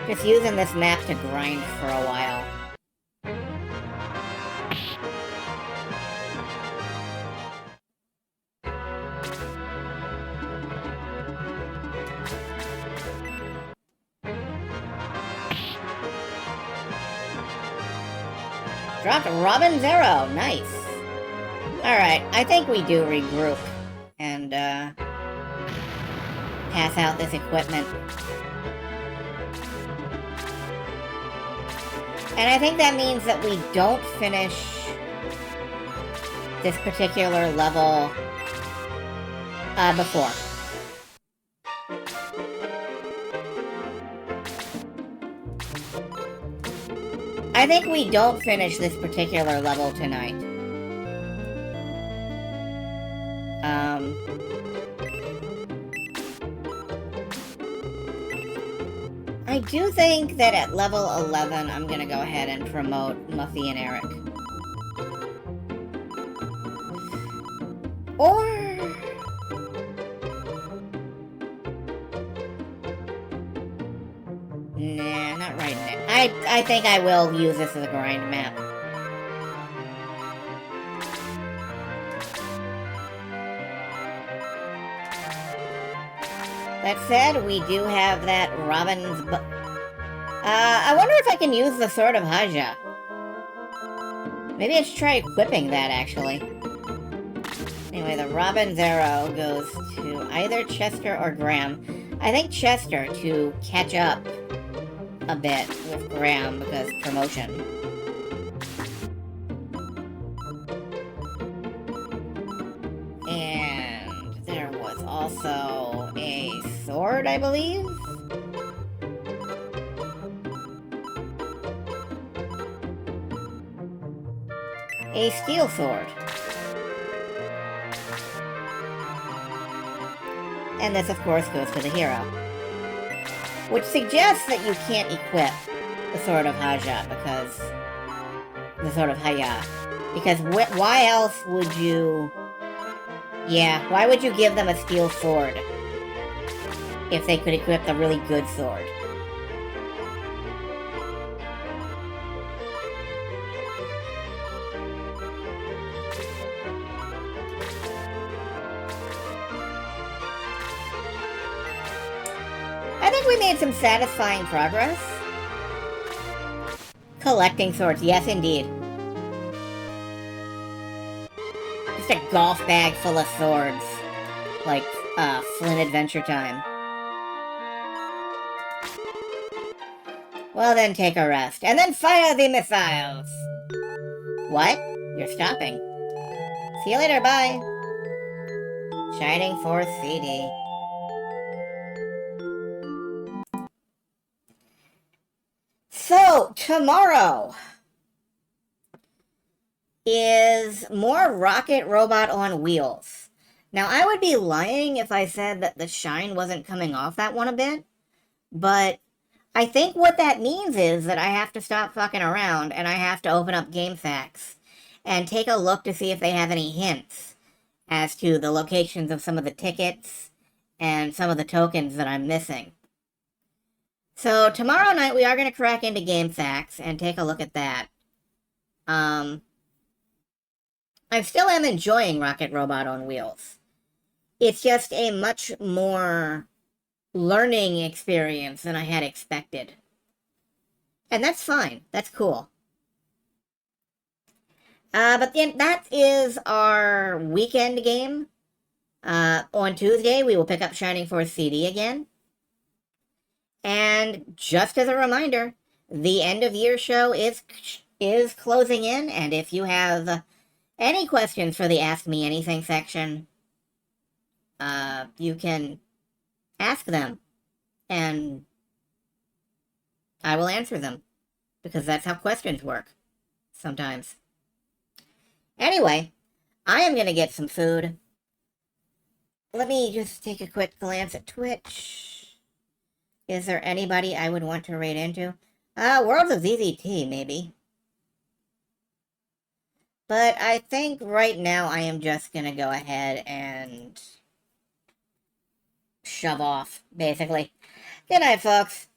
just using this map to grind for a while. Dropped Robin Zero, nice. Alright, I think we do regroup and, pass out this equipment. And I think that means that we don't finish this particular level before. I think we don't finish this particular level tonight. I do think that at level 11, I'm gonna go ahead and promote Muffy and Eric. Or... nah, not right now. I think I will use this as a grind map. That said, we do have that Robin's... I wonder if I can use the Sword of Haja. Maybe I should try equipping that, actually. Anyway, the Robin's arrow goes to either Chester or Graham. I think Chester to catch up a bit with Graham because promotion. And there was also a sword, I believe? A steel sword. And this, of course, goes to the hero. Which suggests that you can't equip the Sword of Haja, because... the Sword of Haya. Because why else would you... yeah, why would you give them a steel sword if they could equip the really good sword? I think we made some satisfying progress. Collecting swords, yes indeed. Just a golf bag full of swords. Like, Flynn Adventure Time. Well then, take a rest. And then fire the missiles! What? You're stopping. See you later, bye. Shining Force CD. So, tomorrow is more Rocket Robot on Wheels. Now, I would be lying if I said that the shine wasn't coming off that one a bit, but I think what that means is that I have to stop fucking around and I have to open up GameFAQs and take a look to see if they have any hints as to the locations of some of the tickets and some of the tokens that I'm missing. So, tomorrow night we are going to crack into GameFAQs and take a look at that. I still am enjoying Rocket Robot on Wheels. It's just a much more learning experience than I had expected. And that's fine. That's cool. But then that is our weekend game. On Tuesday, we will pick up Shining Force CD again. And just as a reminder, the end of year show is closing in, and if you have any questions for the Ask Me Anything section, you can ask them, and I will answer them, because that's how questions work, sometimes. Anyway, I am going to get some food. Let me just take a quick glance at Twitch. Is there anybody I would want to raid into? Worlds of ZZT, maybe. But I think right now I am just going to go ahead and shove off, basically. Good night, folks.